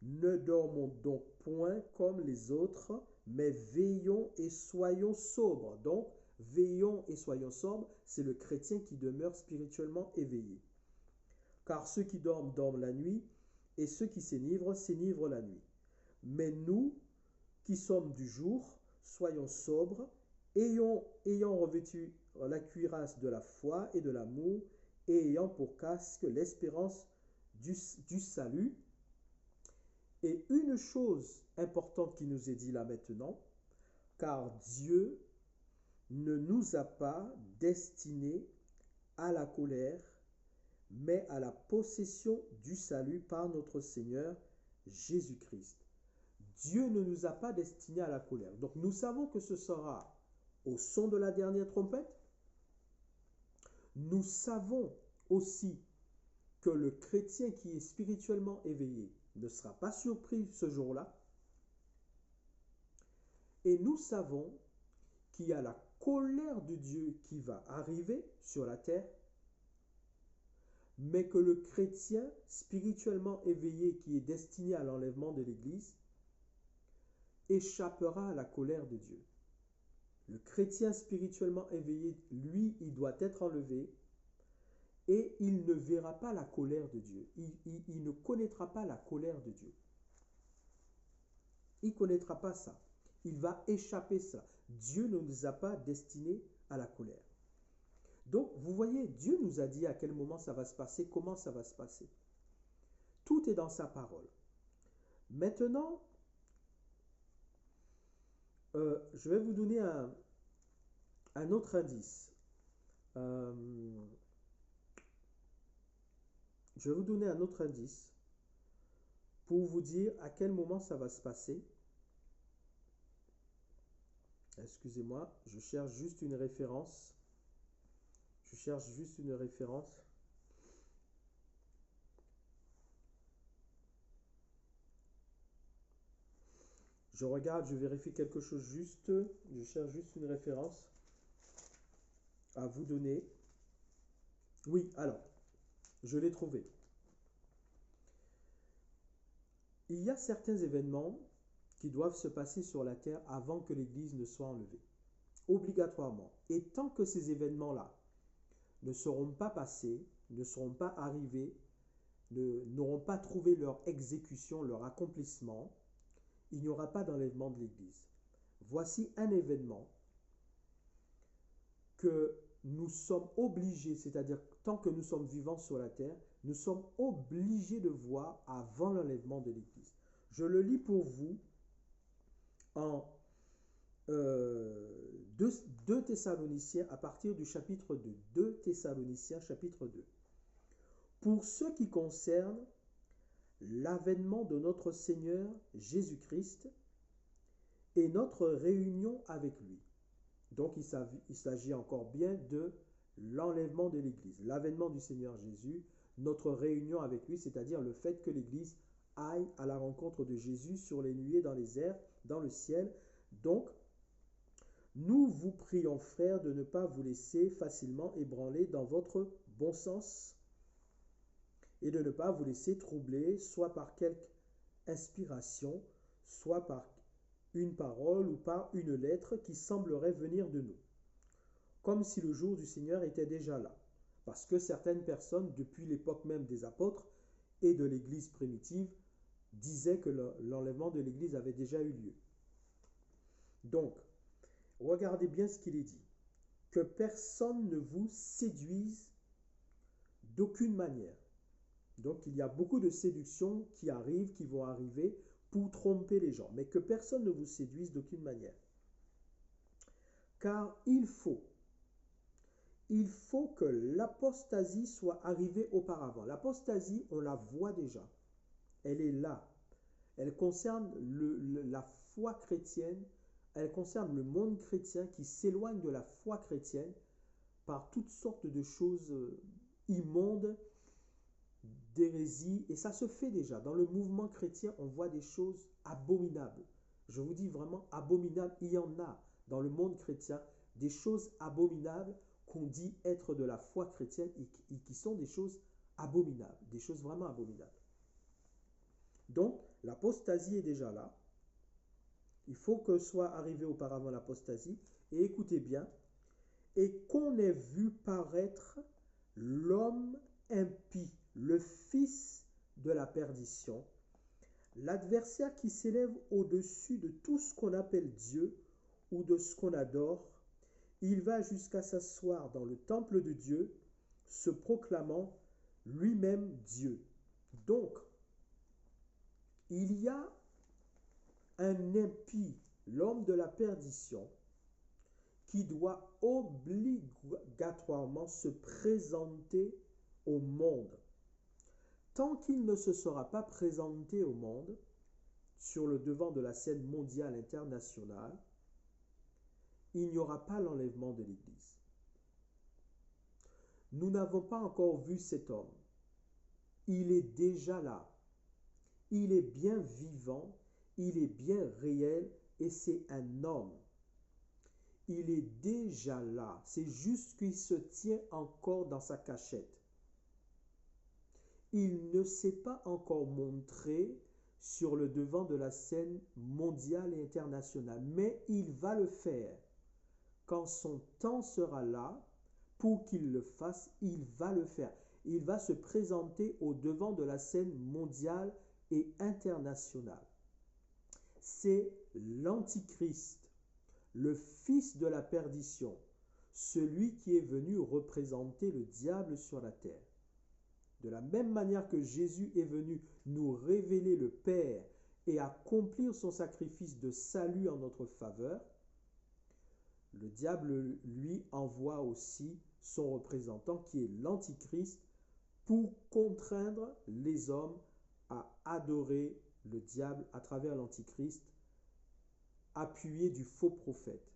Ne dormons donc point comme les autres, mais veillons et soyons sobres. Donc, veillons et soyons sobres, c'est le chrétien qui demeure spirituellement éveillé. Car ceux qui dorment, dorment la nuit, et ceux qui s'enivrent, s'enivrent la nuit. Mais nous, qui sommes du jour, soyons sobres, ayant revêtu la cuirasse de la foi et de l'amour, et ayant pour casque l'espérance du salut. Et une chose importante qui nous est dit là maintenant, car Dieu ne nous a pas destinés à la colère, mais à la possession du salut par notre Seigneur Jésus-Christ. Dieu ne nous a pas destinés à la colère. Donc nous savons que ce sera au son de la dernière trompette. Nous savons aussi que le chrétien qui est spirituellement éveillé ne sera pas surpris ce jour-là. Et nous savons qu'il y a la colère de Dieu qui va arriver sur la terre, mais que le chrétien spirituellement éveillé qui est destiné à l'enlèvement de l'Église échappera à la colère de Dieu. Le chrétien spirituellement éveillé, lui, il doit être enlevé et il ne verra pas la colère de Dieu. Il ne connaîtra pas la colère de Dieu. Il ne connaîtra pas ça. Il va échapper ça. Dieu ne nous a pas destinés à la colère. Donc, vous voyez, Dieu nous a dit à quel moment ça va se passer, comment ça va se passer. Tout est dans sa parole. Maintenant, je vais vous donner un autre indice. Je vais vous donner un autre indice pour vous dire à quel moment ça va se passer. Excusez-moi, je cherche juste une référence. Je regarde, je vérifie quelque chose juste. Je cherche juste une référence à vous donner. Oui, alors, je l'ai trouvé. Il y a certains événements qui doivent se passer sur la terre avant que l'Église ne soit enlevée. Obligatoirement. Et tant que ces événements-là ne seront pas passés, ne seront pas arrivés, n'auront pas trouvé leur exécution, leur accomplissement, il n'y aura pas d'enlèvement de l'Église. Voici un événement que nous sommes obligés, c'est-à-dire tant que nous sommes vivants sur la terre, nous sommes obligés de voir avant l'enlèvement de l'Église. Je le lis pour vous en 2 Thessaloniciens, à partir du chapitre 2. 2 Thessaloniciens, chapitre 2. Pour ce qui concerne l'avènement de notre Seigneur Jésus-Christ et notre réunion avec lui. Donc il s'agit encore bien de l'enlèvement de l'Église, l'avènement du Seigneur Jésus, notre réunion avec lui, c'est-à-dire le fait que l'Église aille à la rencontre de Jésus sur les nuées, dans les airs, dans le ciel. Donc, nous vous prions, frères, de ne pas vous laisser facilement ébranler dans votre bon sens et de ne pas vous laisser troubler, soit par quelque inspiration, soit par une parole ou par une lettre qui semblerait venir de nous, comme si le jour du Seigneur était déjà là. Parce que certaines personnes, depuis l'époque même des apôtres et de l'Église primitive, disaient que l'enlèvement de l'Église avait déjà eu lieu. Donc, regardez bien ce qu'il est dit. Que personne ne vous séduise d'aucune manière. Donc, il y a beaucoup de séductions qui arrivent, qui vont arriver pour tromper les gens, mais que personne ne vous séduise d'aucune manière. Car il faut que l'apostasie soit arrivée auparavant. L'apostasie, on la voit déjà. Elle est là. Elle concerne la foi chrétienne. Elle concerne le monde chrétien qui s'éloigne de la foi chrétienne par toutes sortes de choses immondes, d'hérésie. Et ça se fait déjà. Dans le mouvement chrétien, on voit des choses abominables. Je vous dis vraiment abominables. Il y en a dans le monde chrétien des choses abominables qu'on dit être de la foi chrétienne et qui sont des choses abominables, des choses vraiment abominables. Donc, l'apostasie est déjà là. Il faut que soit arrivé auparavant l'apostasie. Et écoutez bien, et qu'on ait vu paraître l'homme impie, le fils de la perdition, l'adversaire qui s'élève au-dessus de tout ce qu'on appelle Dieu ou de ce qu'on adore. Il va jusqu'à s'asseoir dans le temple de Dieu, se proclamant lui-même Dieu. Donc, il y a un impie, l'homme de la perdition, qui doit obligatoirement se présenter au monde. Tant qu'il ne se sera pas présenté au monde, sur le devant de la scène mondiale internationale, il n'y aura pas l'enlèvement de l'Église. Nous n'avons pas encore vu cet homme. Il est déjà là. Il est bien vivant, il est bien réel et c'est un homme. Il est déjà là. C'est juste qu'il se tient encore dans sa cachette. Il ne s'est pas encore montré sur le devant de la scène mondiale et internationale, mais il va le faire. Quand son temps sera là, pour qu'il le fasse, il va le faire. Il va se présenter au devant de la scène mondiale et internationale. C'est l'Antichrist, le fils de la perdition, celui qui est venu représenter le diable sur la terre. De la même manière que Jésus est venu nous révéler le Père et accomplir son sacrifice de salut en notre faveur, le diable, lui, envoie aussi son représentant qui est l'Antichrist pour contraindre les hommes à adorer le diable à travers l'Antichrist, appuyé du faux prophète.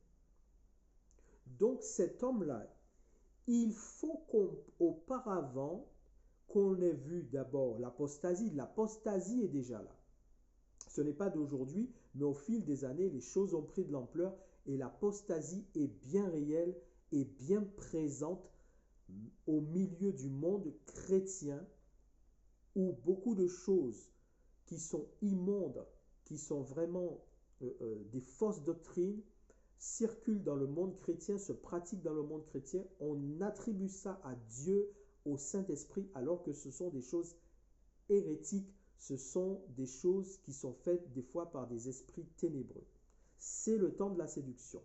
Donc cet homme-là, il faut qu'auparavant qu'on ait vu d'abord l'apostasie. L'apostasie est déjà là. Ce n'est pas d'aujourd'hui, mais au fil des années, les choses ont pris de l'ampleur et l'apostasie est bien réelle et bien présente au milieu du monde chrétien où beaucoup de choses qui sont immondes, qui sont vraiment des fausses doctrines, circulent dans le monde chrétien, se pratiquent dans le monde chrétien. On attribue ça à Dieu, au Saint-Esprit, alors que ce sont des choses hérétiques, ce sont des choses qui sont faites des fois par des esprits ténébreux. C'est le temps de la séduction.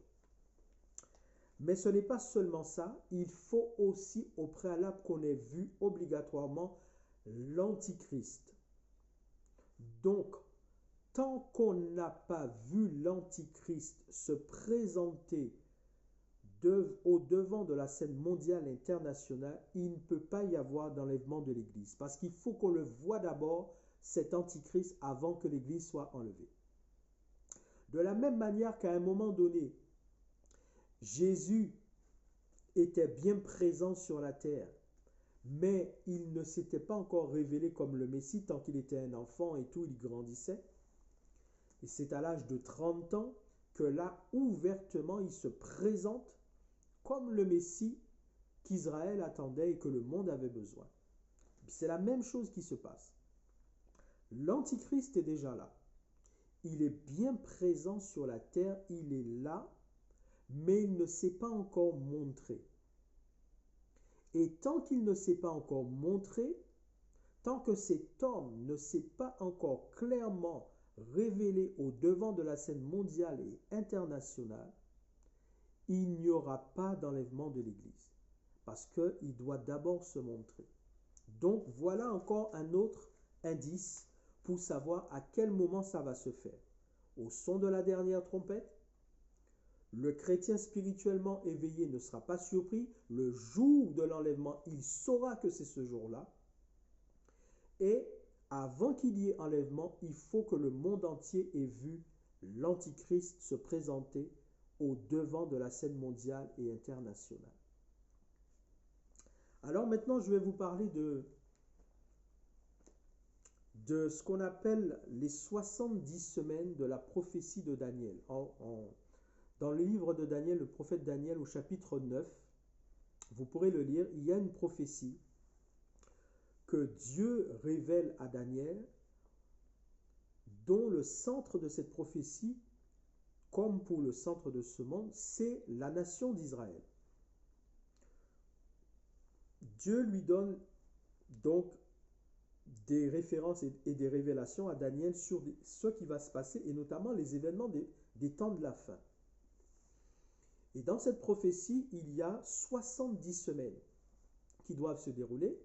Mais ce n'est pas seulement ça, il faut aussi au préalable qu'on ait vu obligatoirement l'Antichrist. Donc, tant qu'on n'a pas vu l'Antichrist se présenter au devant de la scène mondiale internationale, il ne peut pas y avoir d'enlèvement de l'Église. Parce qu'il faut qu'on le voie d'abord, cet Antichrist, avant que l'Église soit enlevée. De la même manière qu'à un moment donné, Jésus était bien présent sur la terre, mais il ne s'était pas encore révélé comme le Messie tant qu'il était un enfant et tout, il grandissait. Et c'est à l'âge de 30 ans que là, ouvertement, il se présente comme le Messie qu'Israël attendait et que le monde avait besoin. C'est la même chose qui se passe. L'Antichrist est déjà là. Il est bien présent sur la terre, il est là, mais il ne s'est pas encore montré. Et tant qu'il ne s'est pas encore montré, tant que cet homme ne s'est pas encore clairement révélé au devant de la scène mondiale et internationale, il n'y aura pas d'enlèvement de l'Église, parce qu'il doit d'abord se montrer. Donc voilà encore un autre indice pour savoir à quel moment ça va se faire. Au son de la dernière trompette, le chrétien spirituellement éveillé ne sera pas surpris. Le jour de l'enlèvement, il saura que c'est ce jour-là. Et avant qu'il y ait enlèvement, il faut que le monde entier ait vu l'Antichrist se présenter au devant de la scène mondiale et internationale. Alors maintenant, je vais vous parler de ce qu'on appelle les 70 semaines de la prophétie de Daniel. Dans le livre de Daniel, le prophète Daniel au chapitre 9, vous pourrez le lire, il y a une prophétie que Dieu révèle à Daniel, dont le centre de cette prophétie, comme pour le centre de ce monde, c'est la nation d'Israël. Dieu lui donne donc des références et des révélations à Daniel sur ce qui va se passer et notamment les événements des temps de la fin. Et dans cette prophétie, il y a 70 semaines qui doivent se dérouler.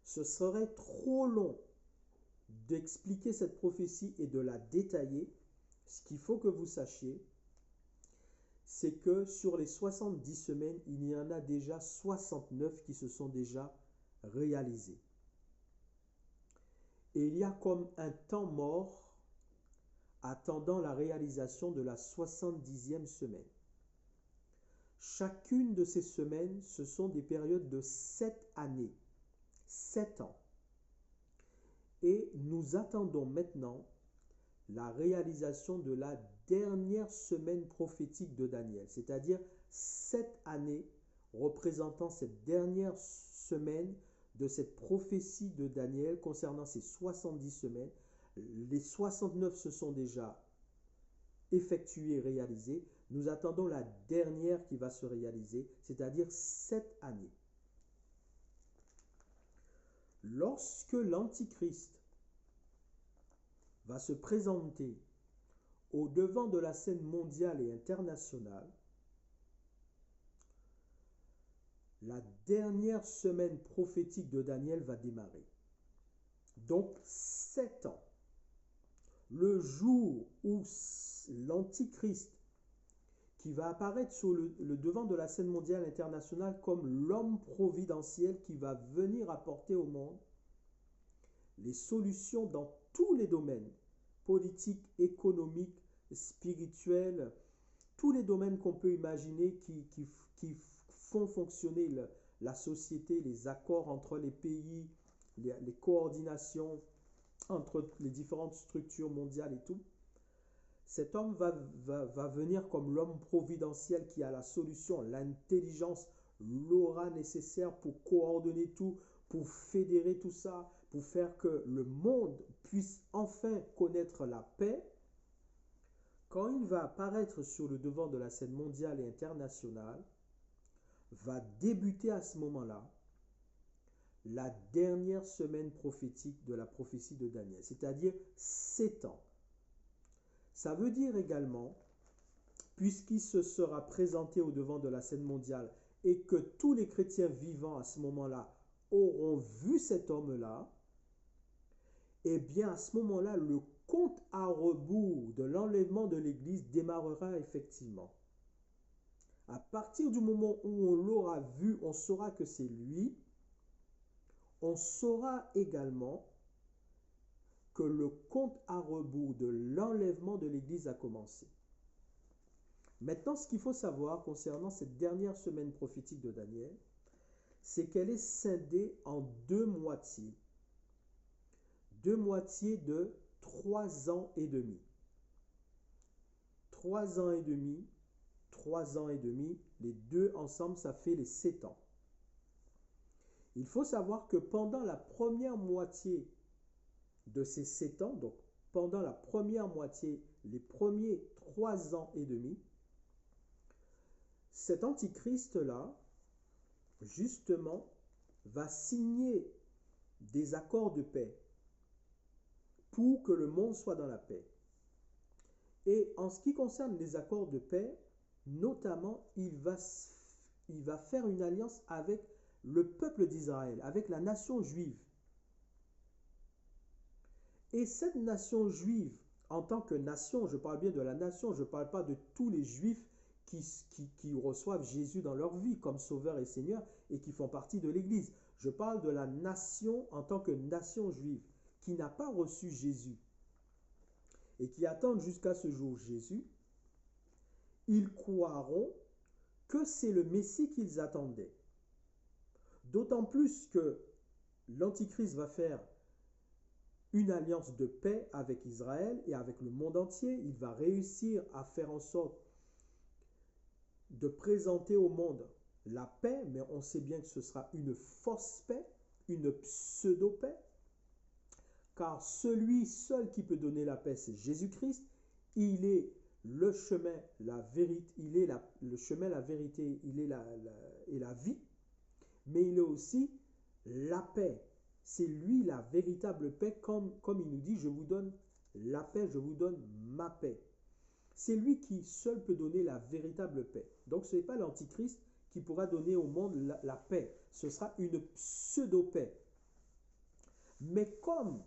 Ce serait trop long d'expliquer cette prophétie et de la détailler. Ce qu'il faut que vous sachiez, c'est que sur les 70 semaines, il y en a déjà 69 qui se sont déjà réalisées. Et il y a comme un temps mort attendant la réalisation de la 70e semaine. Chacune de ces semaines, ce sont des périodes de 7 années, 7 ans. Et nous attendons maintenant la réalisation de la dernière semaine prophétique de Daniel, c'est-à-dire 7 années représentant cette dernière semaine de cette prophétie de Daniel concernant ces 70 semaines. Les 69 se sont déjà effectués et réalisés. Nous attendons la dernière qui va se réaliser, c'est-à-dire 7 années. Lorsque l'Antichrist va se présenter au devant de la scène mondiale et internationale, la dernière semaine prophétique de Daniel va démarrer. Donc 7 ans. Le jour où l'Antichrist, qui va apparaître sur le devant de la scène mondiale et internationale comme l'homme providentiel qui va venir apporter au monde les solutions dans tous les domaines, politiques, économiques, spirituels, tous les domaines qu'on peut imaginer qui font fonctionner la société, les accords entre les pays, les coordinations entre les différentes structures mondiales et tout. Cet homme va venir comme l'homme providentiel qui a la solution, l'intelligence, l'aura nécessaire pour coordonner tout, pour fédérer tout ça, pour faire que le monde puisse enfin connaître la paix. Quand il va apparaître sur le devant de la scène mondiale et internationale, va débuter à ce moment-là la dernière semaine prophétique de la prophétie de Daniel, c'est-à-dire 7 ans. Ça veut dire également, puisqu'il se sera présenté au devant de la scène mondiale et que tous les chrétiens vivants à ce moment-là auront vu cet homme-là, eh bien à ce moment-là, le compte à rebours de l'enlèvement de l'Église démarrera effectivement. À partir du moment où on l'aura vu, on saura que c'est lui. On saura également que le compte à rebours de l'enlèvement de l'Église a commencé. Maintenant, ce qu'il faut savoir concernant cette dernière semaine prophétique de Daniel, c'est qu'elle est scindée en deux moitiés. Deux moitiés de 3 ans et demi. 3 ans et demi, 3 ans et demi, les deux ensemble, ça fait les 7 ans. Il faut savoir que pendant la première moitié de ces 7 ans, donc pendant la première moitié, les premiers 3 ans et demi, cet antichrist-là, justement, va signer des accords de paix pour que le monde soit dans la paix. Et en ce qui concerne les accords de paix, notamment, il va faire une alliance avec le peuple d'Israël, avec la nation juive. Et cette nation juive, en tant que nation, je parle bien de la nation, je ne parle pas de tous les juifs qui reçoivent Jésus dans leur vie comme sauveur et Seigneur et qui font partie de l'Église. Je parle de la nation en tant que nation juive qui n'a pas reçu Jésus et qui attendent jusqu'à ce jour Jésus. Ils croiront que c'est le Messie qu'ils attendaient. D'autant plus que l'Antichrist va faire une alliance de paix avec Israël et avec le monde entier. Il va réussir à faire en sorte de présenter au monde la paix, mais on sait bien que ce sera une fausse paix, une pseudo-paix, car celui seul qui peut donner la paix, c'est Jésus-Christ. Il est le chemin, la vérité, il est le chemin, la vérité, il est la vie, mais il est aussi la paix. C'est lui la véritable paix, comme il nous dit, je vous donne la paix, je vous donne ma paix. C'est lui qui seul peut donner la véritable paix. Donc ce n'est pas l'Antichrist qui pourra donner au monde la paix. Ce sera une pseudo-paix. Mais comme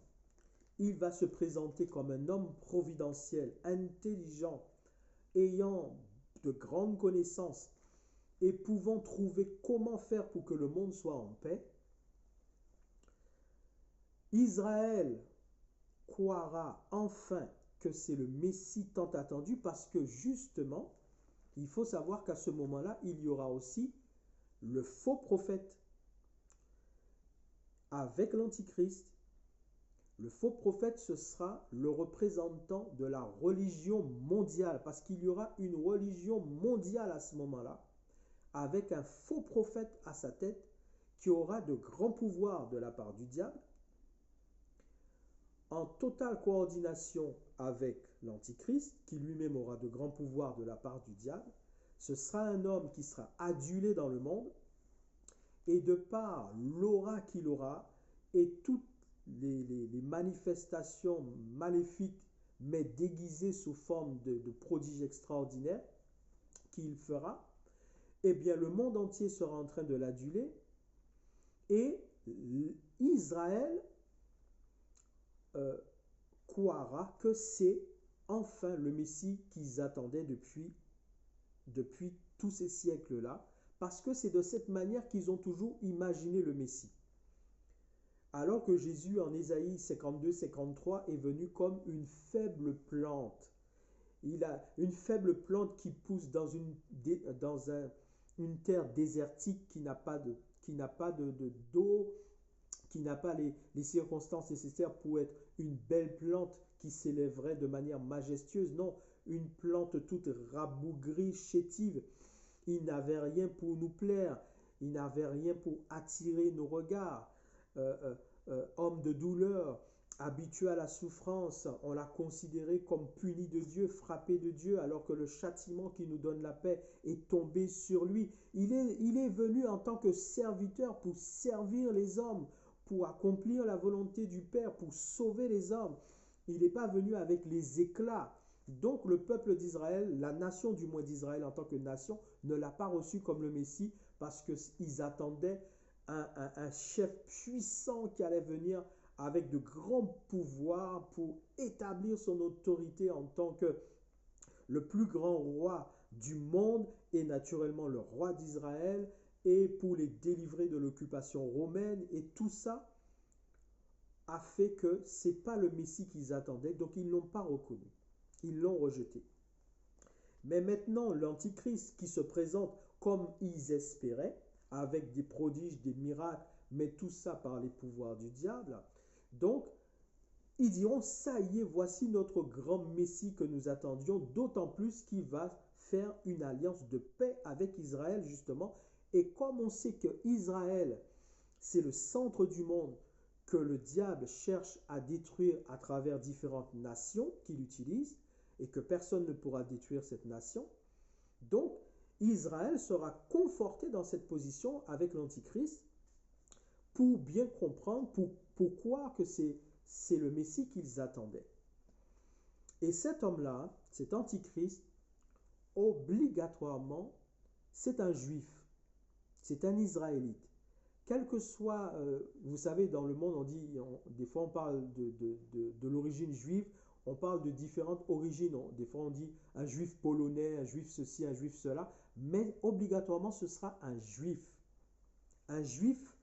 il va se présenter comme un homme providentiel, intelligent, ayant de grandes connaissances et pouvant trouver comment faire pour que le monde soit en paix, Israël croira enfin que c'est le Messie tant attendu parce que justement, il faut savoir qu'à ce moment-là, il y aura aussi le faux prophète avec l'Antichrist. Le faux prophète, ce sera le représentant de la religion mondiale parce qu'il y aura une religion mondiale à ce moment-là avec un faux prophète à sa tête qui aura de grands pouvoirs de la part du diable en totale coordination avec l'Antichrist, qui lui-même aura de grands pouvoirs de la part du diable. Ce sera un homme qui sera adulé dans le monde, et de par l'aura qu'il aura, et toutes les manifestations maléfiques, mais déguisées sous forme de prodiges extraordinaires qu'il fera, eh bien le monde entier sera en train de l'aduler, et Israël croira que c'est enfin le Messie qu'ils attendaient depuis tous ces siècles-là, parce que c'est de cette manière qu'ils ont toujours imaginé le Messie. Alors que Jésus, en Ésaïe 52-53, est venu comme une faible plante. Il a une faible plante qui pousse dans une terre désertique qui n'a pas d'eau, qui n'a pas les circonstances nécessaires pour être une belle plante qui s'élèverait de manière majestueuse. Non, une plante toute rabougrie, chétive. Il n'avait rien pour nous plaire. Il n'avait rien pour attirer nos regards. Homme de douleur, habitué à la souffrance, on l'a considéré comme puni de Dieu, frappé de Dieu, alors que le châtiment qui nous donne la paix est tombé sur lui. Il est venu en tant que serviteur pour servir les hommes, pour accomplir la volonté du Père, pour sauver les hommes. Il n'est pas venu avec les éclats. Donc le peuple d'Israël, la nation du moins d'Israël en tant que nation, ne l'a pas reçu comme le Messie parce qu'ils attendaient un chef puissant qui allait venir avec de grands pouvoirs pour établir son autorité en tant que le plus grand roi du monde et naturellement le roi d'Israël et pour les délivrer de l'occupation romaine. Et tout ça a fait que ce n'est pas le Messie qu'ils attendaient, donc ils ne l'ont pas reconnu. Ils l'ont rejeté. Mais maintenant, l'Antichrist qui se présente comme ils espéraient, avec des prodiges, des miracles, mais tout ça par les pouvoirs du diable. Donc, ils diront, ça y est, voici notre grand Messie que nous attendions, d'autant plus qu'il va faire une alliance de paix avec Israël, justement. Et comme on sait que Israël, c'est le centre du monde que le diable cherche à détruire à travers différentes nations qu'il utilise, et que personne ne pourra détruire cette nation, donc, Israël sera conforté dans cette position avec l'Antichrist pour bien comprendre pourquoi que c'est le Messie qu'ils attendaient. Et cet homme-là, cet Antichrist, obligatoirement, c'est un juif, c'est un Israélite quel que soit, vous savez, dans le monde, des fois on parle de l'origine juive, on parle de différentes origines. Des fois on dit un juif polonais, un juif ceci, un juif cela, mais obligatoirement ce sera un juif. Un juif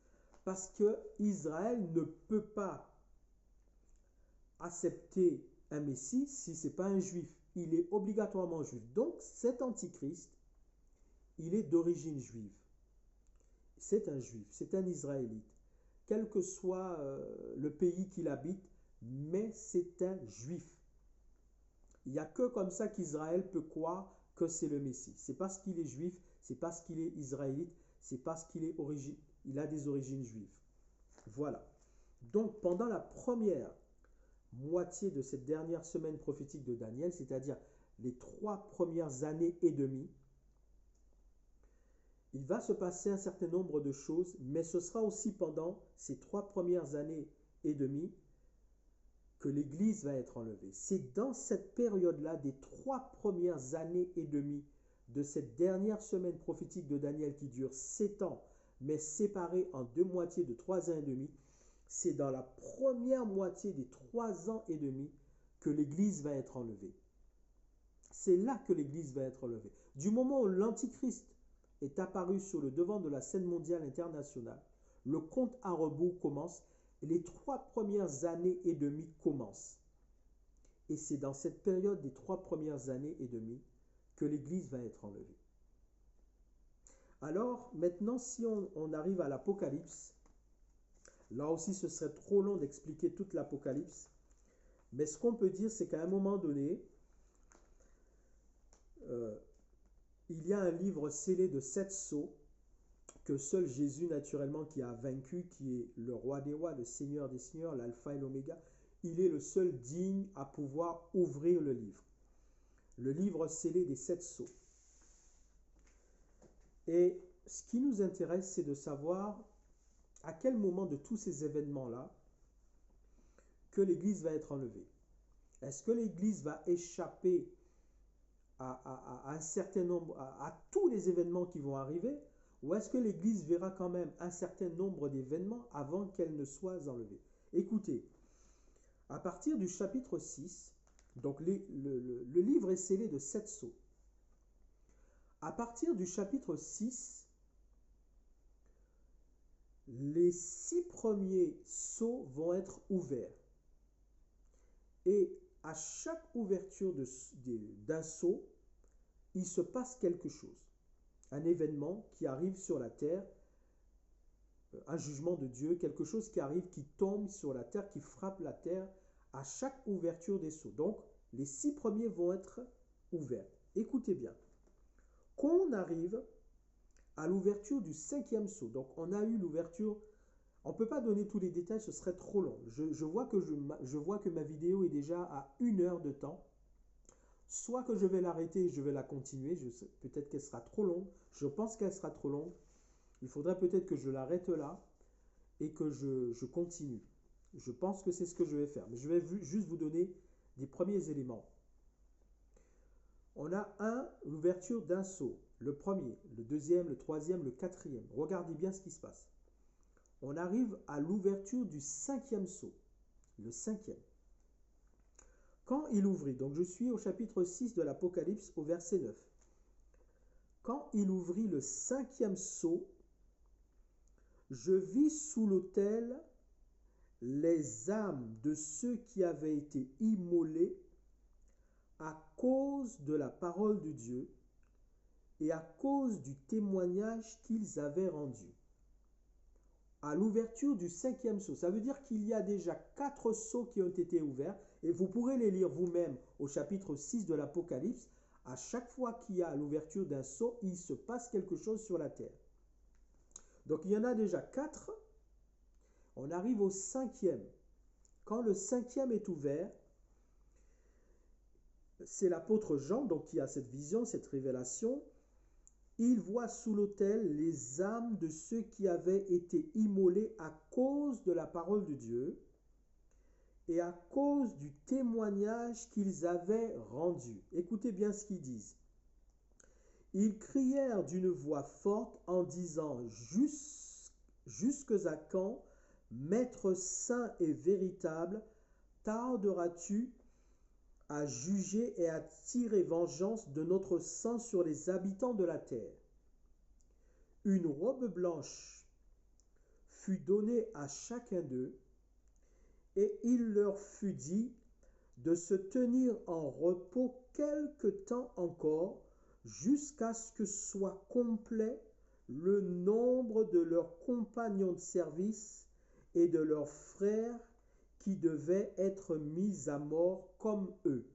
parce que Israël ne peut pas accepter un Messie si ce n'est pas un juif. Il est obligatoirement juif. Donc cet antichrist, il est d'origine juive. C'est un juif, c'est un israélite, quel que soit le pays qu'il habite, mais c'est un juif. Il n'y a que comme ça qu'Israël peut croire que c'est le Messie. C'est parce qu'il est juif, c'est parce qu'il est israélite, c'est parce il a des origines juives. Voilà. Donc pendant la première moitié de cette dernière semaine prophétique de Daniel, c'est-à-dire les 3 premières années et demie, il va se passer un certain nombre de choses, mais ce sera aussi pendant ces 3 premières années et demie que l'Église va être enlevée. C'est dans cette période-là, des 3 premières années et demie de cette dernière semaine prophétique de Daniel qui dure 7 ans, mais séparée en 2 moitiés de 3 ans et demi, c'est dans la première moitié des 3 ans et demi que l'Église va être enlevée. C'est là que l'Église va être enlevée. Du moment où l'Antichrist est apparu sur le devant de la scène mondiale internationale, le compte à rebours commence et les 3 premières années et demie commencent. Et c'est dans cette période des 3 premières années et demie que l'Église va être enlevée. Alors, maintenant, si on arrive à l'Apocalypse, là aussi ce serait trop long d'expliquer toute l'Apocalypse, mais ce qu'on peut dire, c'est qu'à un moment donné, il y a un livre scellé de 7 sceaux que seul Jésus, naturellement, qui a vaincu, qui est le roi des rois, le seigneur des seigneurs, l'alpha et l'oméga, il est le seul digne à pouvoir ouvrir le livre. Le livre scellé des 7 sceaux. Et ce qui nous intéresse, c'est de savoir à quel moment de tous ces événements-là que l'Église va être enlevée. Est-ce que l'Église va échapper à un certain nombre, à tous les événements qui vont arriver, ou est-ce que l'Église verra quand même un certain nombre d'événements avant qu'elle ne soit enlevée? Écoutez, à partir du chapitre 6, donc le livre est scellé de 7 sceaux. À partir du chapitre 6, les 6 premiers sceaux vont être ouverts. Et à chaque ouverture d'un sceau, il se passe quelque chose. Un événement qui arrive sur la terre, un jugement de Dieu, quelque chose qui arrive, qui tombe sur la terre, qui frappe la terre à chaque ouverture des sceaux. Donc, les 6 premiers vont être ouverts. Écoutez bien. Quand on arrive à l'ouverture du 5e sceau, donc on a eu l'ouverture, on ne peut pas donner tous les détails, ce serait trop long. Je vois que ma vidéo est déjà à 1 heure de temps. Soit que je vais l'arrêter et je vais la continuer, peut-être qu'elle sera trop longue, je pense qu'elle sera trop longue. Il faudrait peut-être que je l'arrête là et que je continue. Je pense que c'est ce que je vais faire, mais je vais juste vous donner des premiers éléments. On a l'ouverture d'un sceau, le premier, le deuxième, le troisième, le quatrième. Regardez bien ce qui se passe. On arrive à l'ouverture du 5e sceau, le 5e. Quand il ouvrit, donc je suis au chapitre 6 de l'Apocalypse au verset 9. Quand il ouvrit le 5e sceau, je vis sous l'autel les âmes de ceux qui avaient été immolés à cause de la parole de Dieu et à cause du témoignage qu'ils avaient rendu. À l'ouverture du 5e sceau, ça veut dire qu'il y a déjà 4 sceaux qui ont été ouverts, et vous pourrez les lire vous-même au chapitre 6 de l'Apocalypse. À chaque fois qu'il y a l'ouverture d'un sceau, il se passe quelque chose sur la terre. Donc il y en a déjà 4. On arrive au 5e. Quand le 5e est ouvert, c'est l'apôtre Jean donc, qui a cette vision, cette révélation. Il voit sous l'autel les âmes de ceux qui avaient été immolés à cause de la parole de Dieu et à cause du témoignage qu'ils avaient rendu. Écoutez bien ce qu'ils disent. Ils crièrent d'une voix forte en disant jusque à quand, Maître saint et véritable, tarderas-tu à juger et à tirer vengeance de notre sang sur les habitants de la terre? Une robe blanche fut donnée à chacun d'eux, et il leur fut dit de se tenir en repos quelque temps encore, jusqu'à ce que soit complet le nombre de leurs compagnons de service et de leurs frères qui devaient être mis à mort comme eux.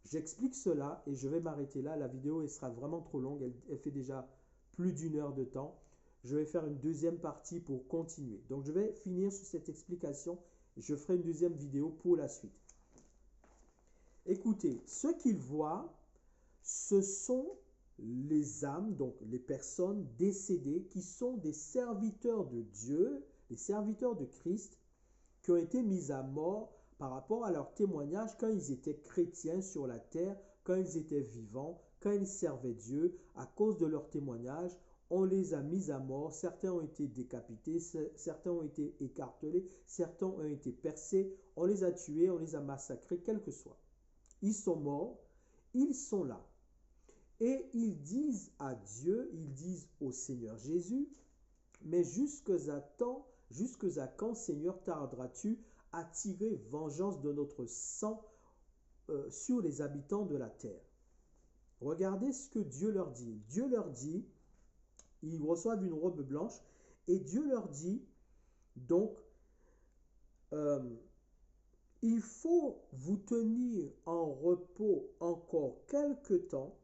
J'explique cela et je vais m'arrêter là. La vidéo elle sera vraiment trop longue, elle fait déjà plus d'1 heure de temps. Je vais faire une deuxième partie pour continuer. Donc je vais finir sur cette explication et je ferai une deuxième vidéo pour la suite. Écoutez, ce qu'ils voient, ce sont les âmes, donc les personnes décédées qui sont des serviteurs de Dieu, des serviteurs de Christ, qui ont été mis à mort par rapport à leur témoignage quand ils étaient chrétiens sur la terre, quand ils étaient vivants, quand ils servaient Dieu. À cause de leur témoignage, on les a mis à mort. Certains ont été décapités, certains ont été écartelés, certains ont été percés. On les a tués, on les a massacrés, quel que soit. Ils sont morts, ils sont là. Et ils disent à Dieu, ils disent au Seigneur Jésus, mais jusque à quand, Seigneur, tarderas-tu à tirer vengeance de notre sang sur les habitants de la terre? Regardez ce que Dieu leur dit. Dieu leur dit, ils reçoivent une robe blanche, et Dieu leur dit, donc, il faut vous tenir en repos encore quelque temps,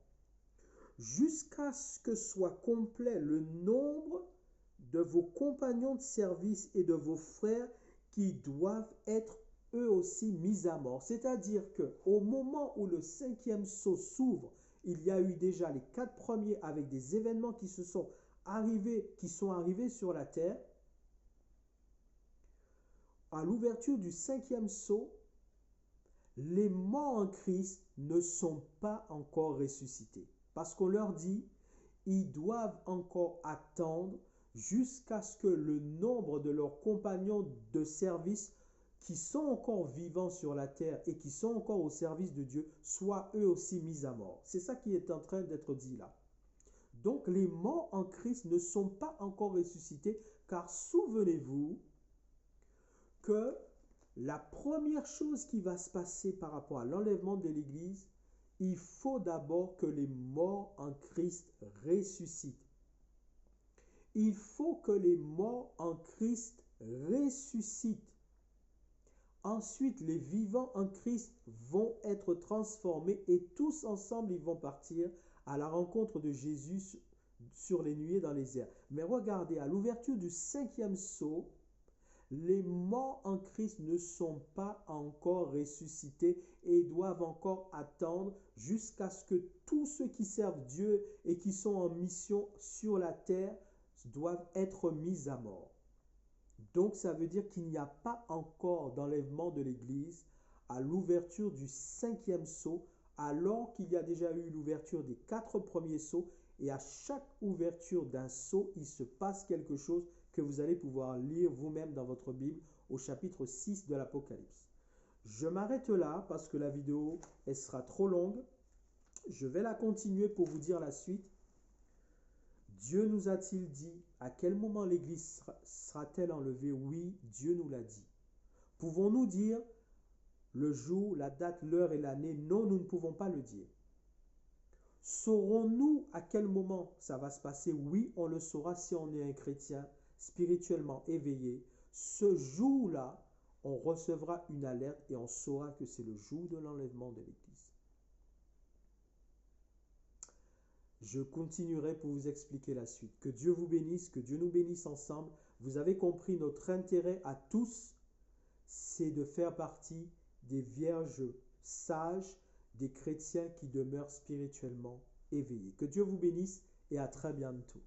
jusqu'à ce que soit complet le nombre de vos compagnons de service et de vos frères qui doivent être eux aussi mis à mort. C'est-à-dire qu'au moment où le 5e sceau s'ouvre, il y a eu déjà les 4 premiers avec des événements qui sont arrivés sur la terre. À l'ouverture du 5e sceau, les morts en Christ ne sont pas encore ressuscités. Parce qu'on leur dit, ils doivent encore attendre jusqu'à ce que le nombre de leurs compagnons de service qui sont encore vivants sur la terre et qui sont encore au service de Dieu soient eux aussi mis à mort. C'est ça qui est en train d'être dit là. Donc les morts en Christ ne sont pas encore ressuscités, car souvenez-vous que la première chose qui va se passer par rapport à l'enlèvement de l'Église, il faut d'abord que les morts en Christ ressuscitent. Il faut que les morts en Christ ressuscitent. Ensuite, les vivants en Christ vont être transformés et tous ensemble, ils vont partir à la rencontre de Jésus sur les nuées dans les airs. Mais regardez, à l'ouverture du 5e sceau, les morts en Christ ne sont pas encore ressuscités et doivent encore attendre jusqu'à ce que tous ceux qui servent Dieu et qui sont en mission sur la terre doivent être mis à mort. Donc ça veut dire qu'il n'y a pas encore d'enlèvement de l'Église à l'ouverture du 5e sceau, alors qu'il y a déjà eu l'ouverture des 4 premiers sceaux, et à chaque ouverture d'un sceau, il se passe quelque chose que vous allez pouvoir lire vous-même dans votre Bible au chapitre 6 de l'Apocalypse. Je m'arrête là parce que la vidéo elle sera trop longue. Je vais la continuer pour vous dire la suite. Dieu nous a-t-il dit à quel moment l'Église sera-t-elle enlevée? Oui, Dieu nous l'a dit. Pouvons-nous dire le jour, la date, l'heure et l'année? Non, nous ne pouvons pas le dire. Saurons-nous à quel moment ça va se passer? Oui, on le saura si on est un chrétien spirituellement éveillé. Ce jour-là, on recevra une alerte et on saura que c'est le jour de l'enlèvement de l'Église. Je continuerai pour vous expliquer la suite. Que Dieu vous bénisse, que Dieu nous bénisse ensemble. Vous avez compris, notre intérêt à tous, c'est de faire partie des vierges sages, des chrétiens qui demeurent spirituellement éveillés. Que Dieu vous bénisse et à très bientôt.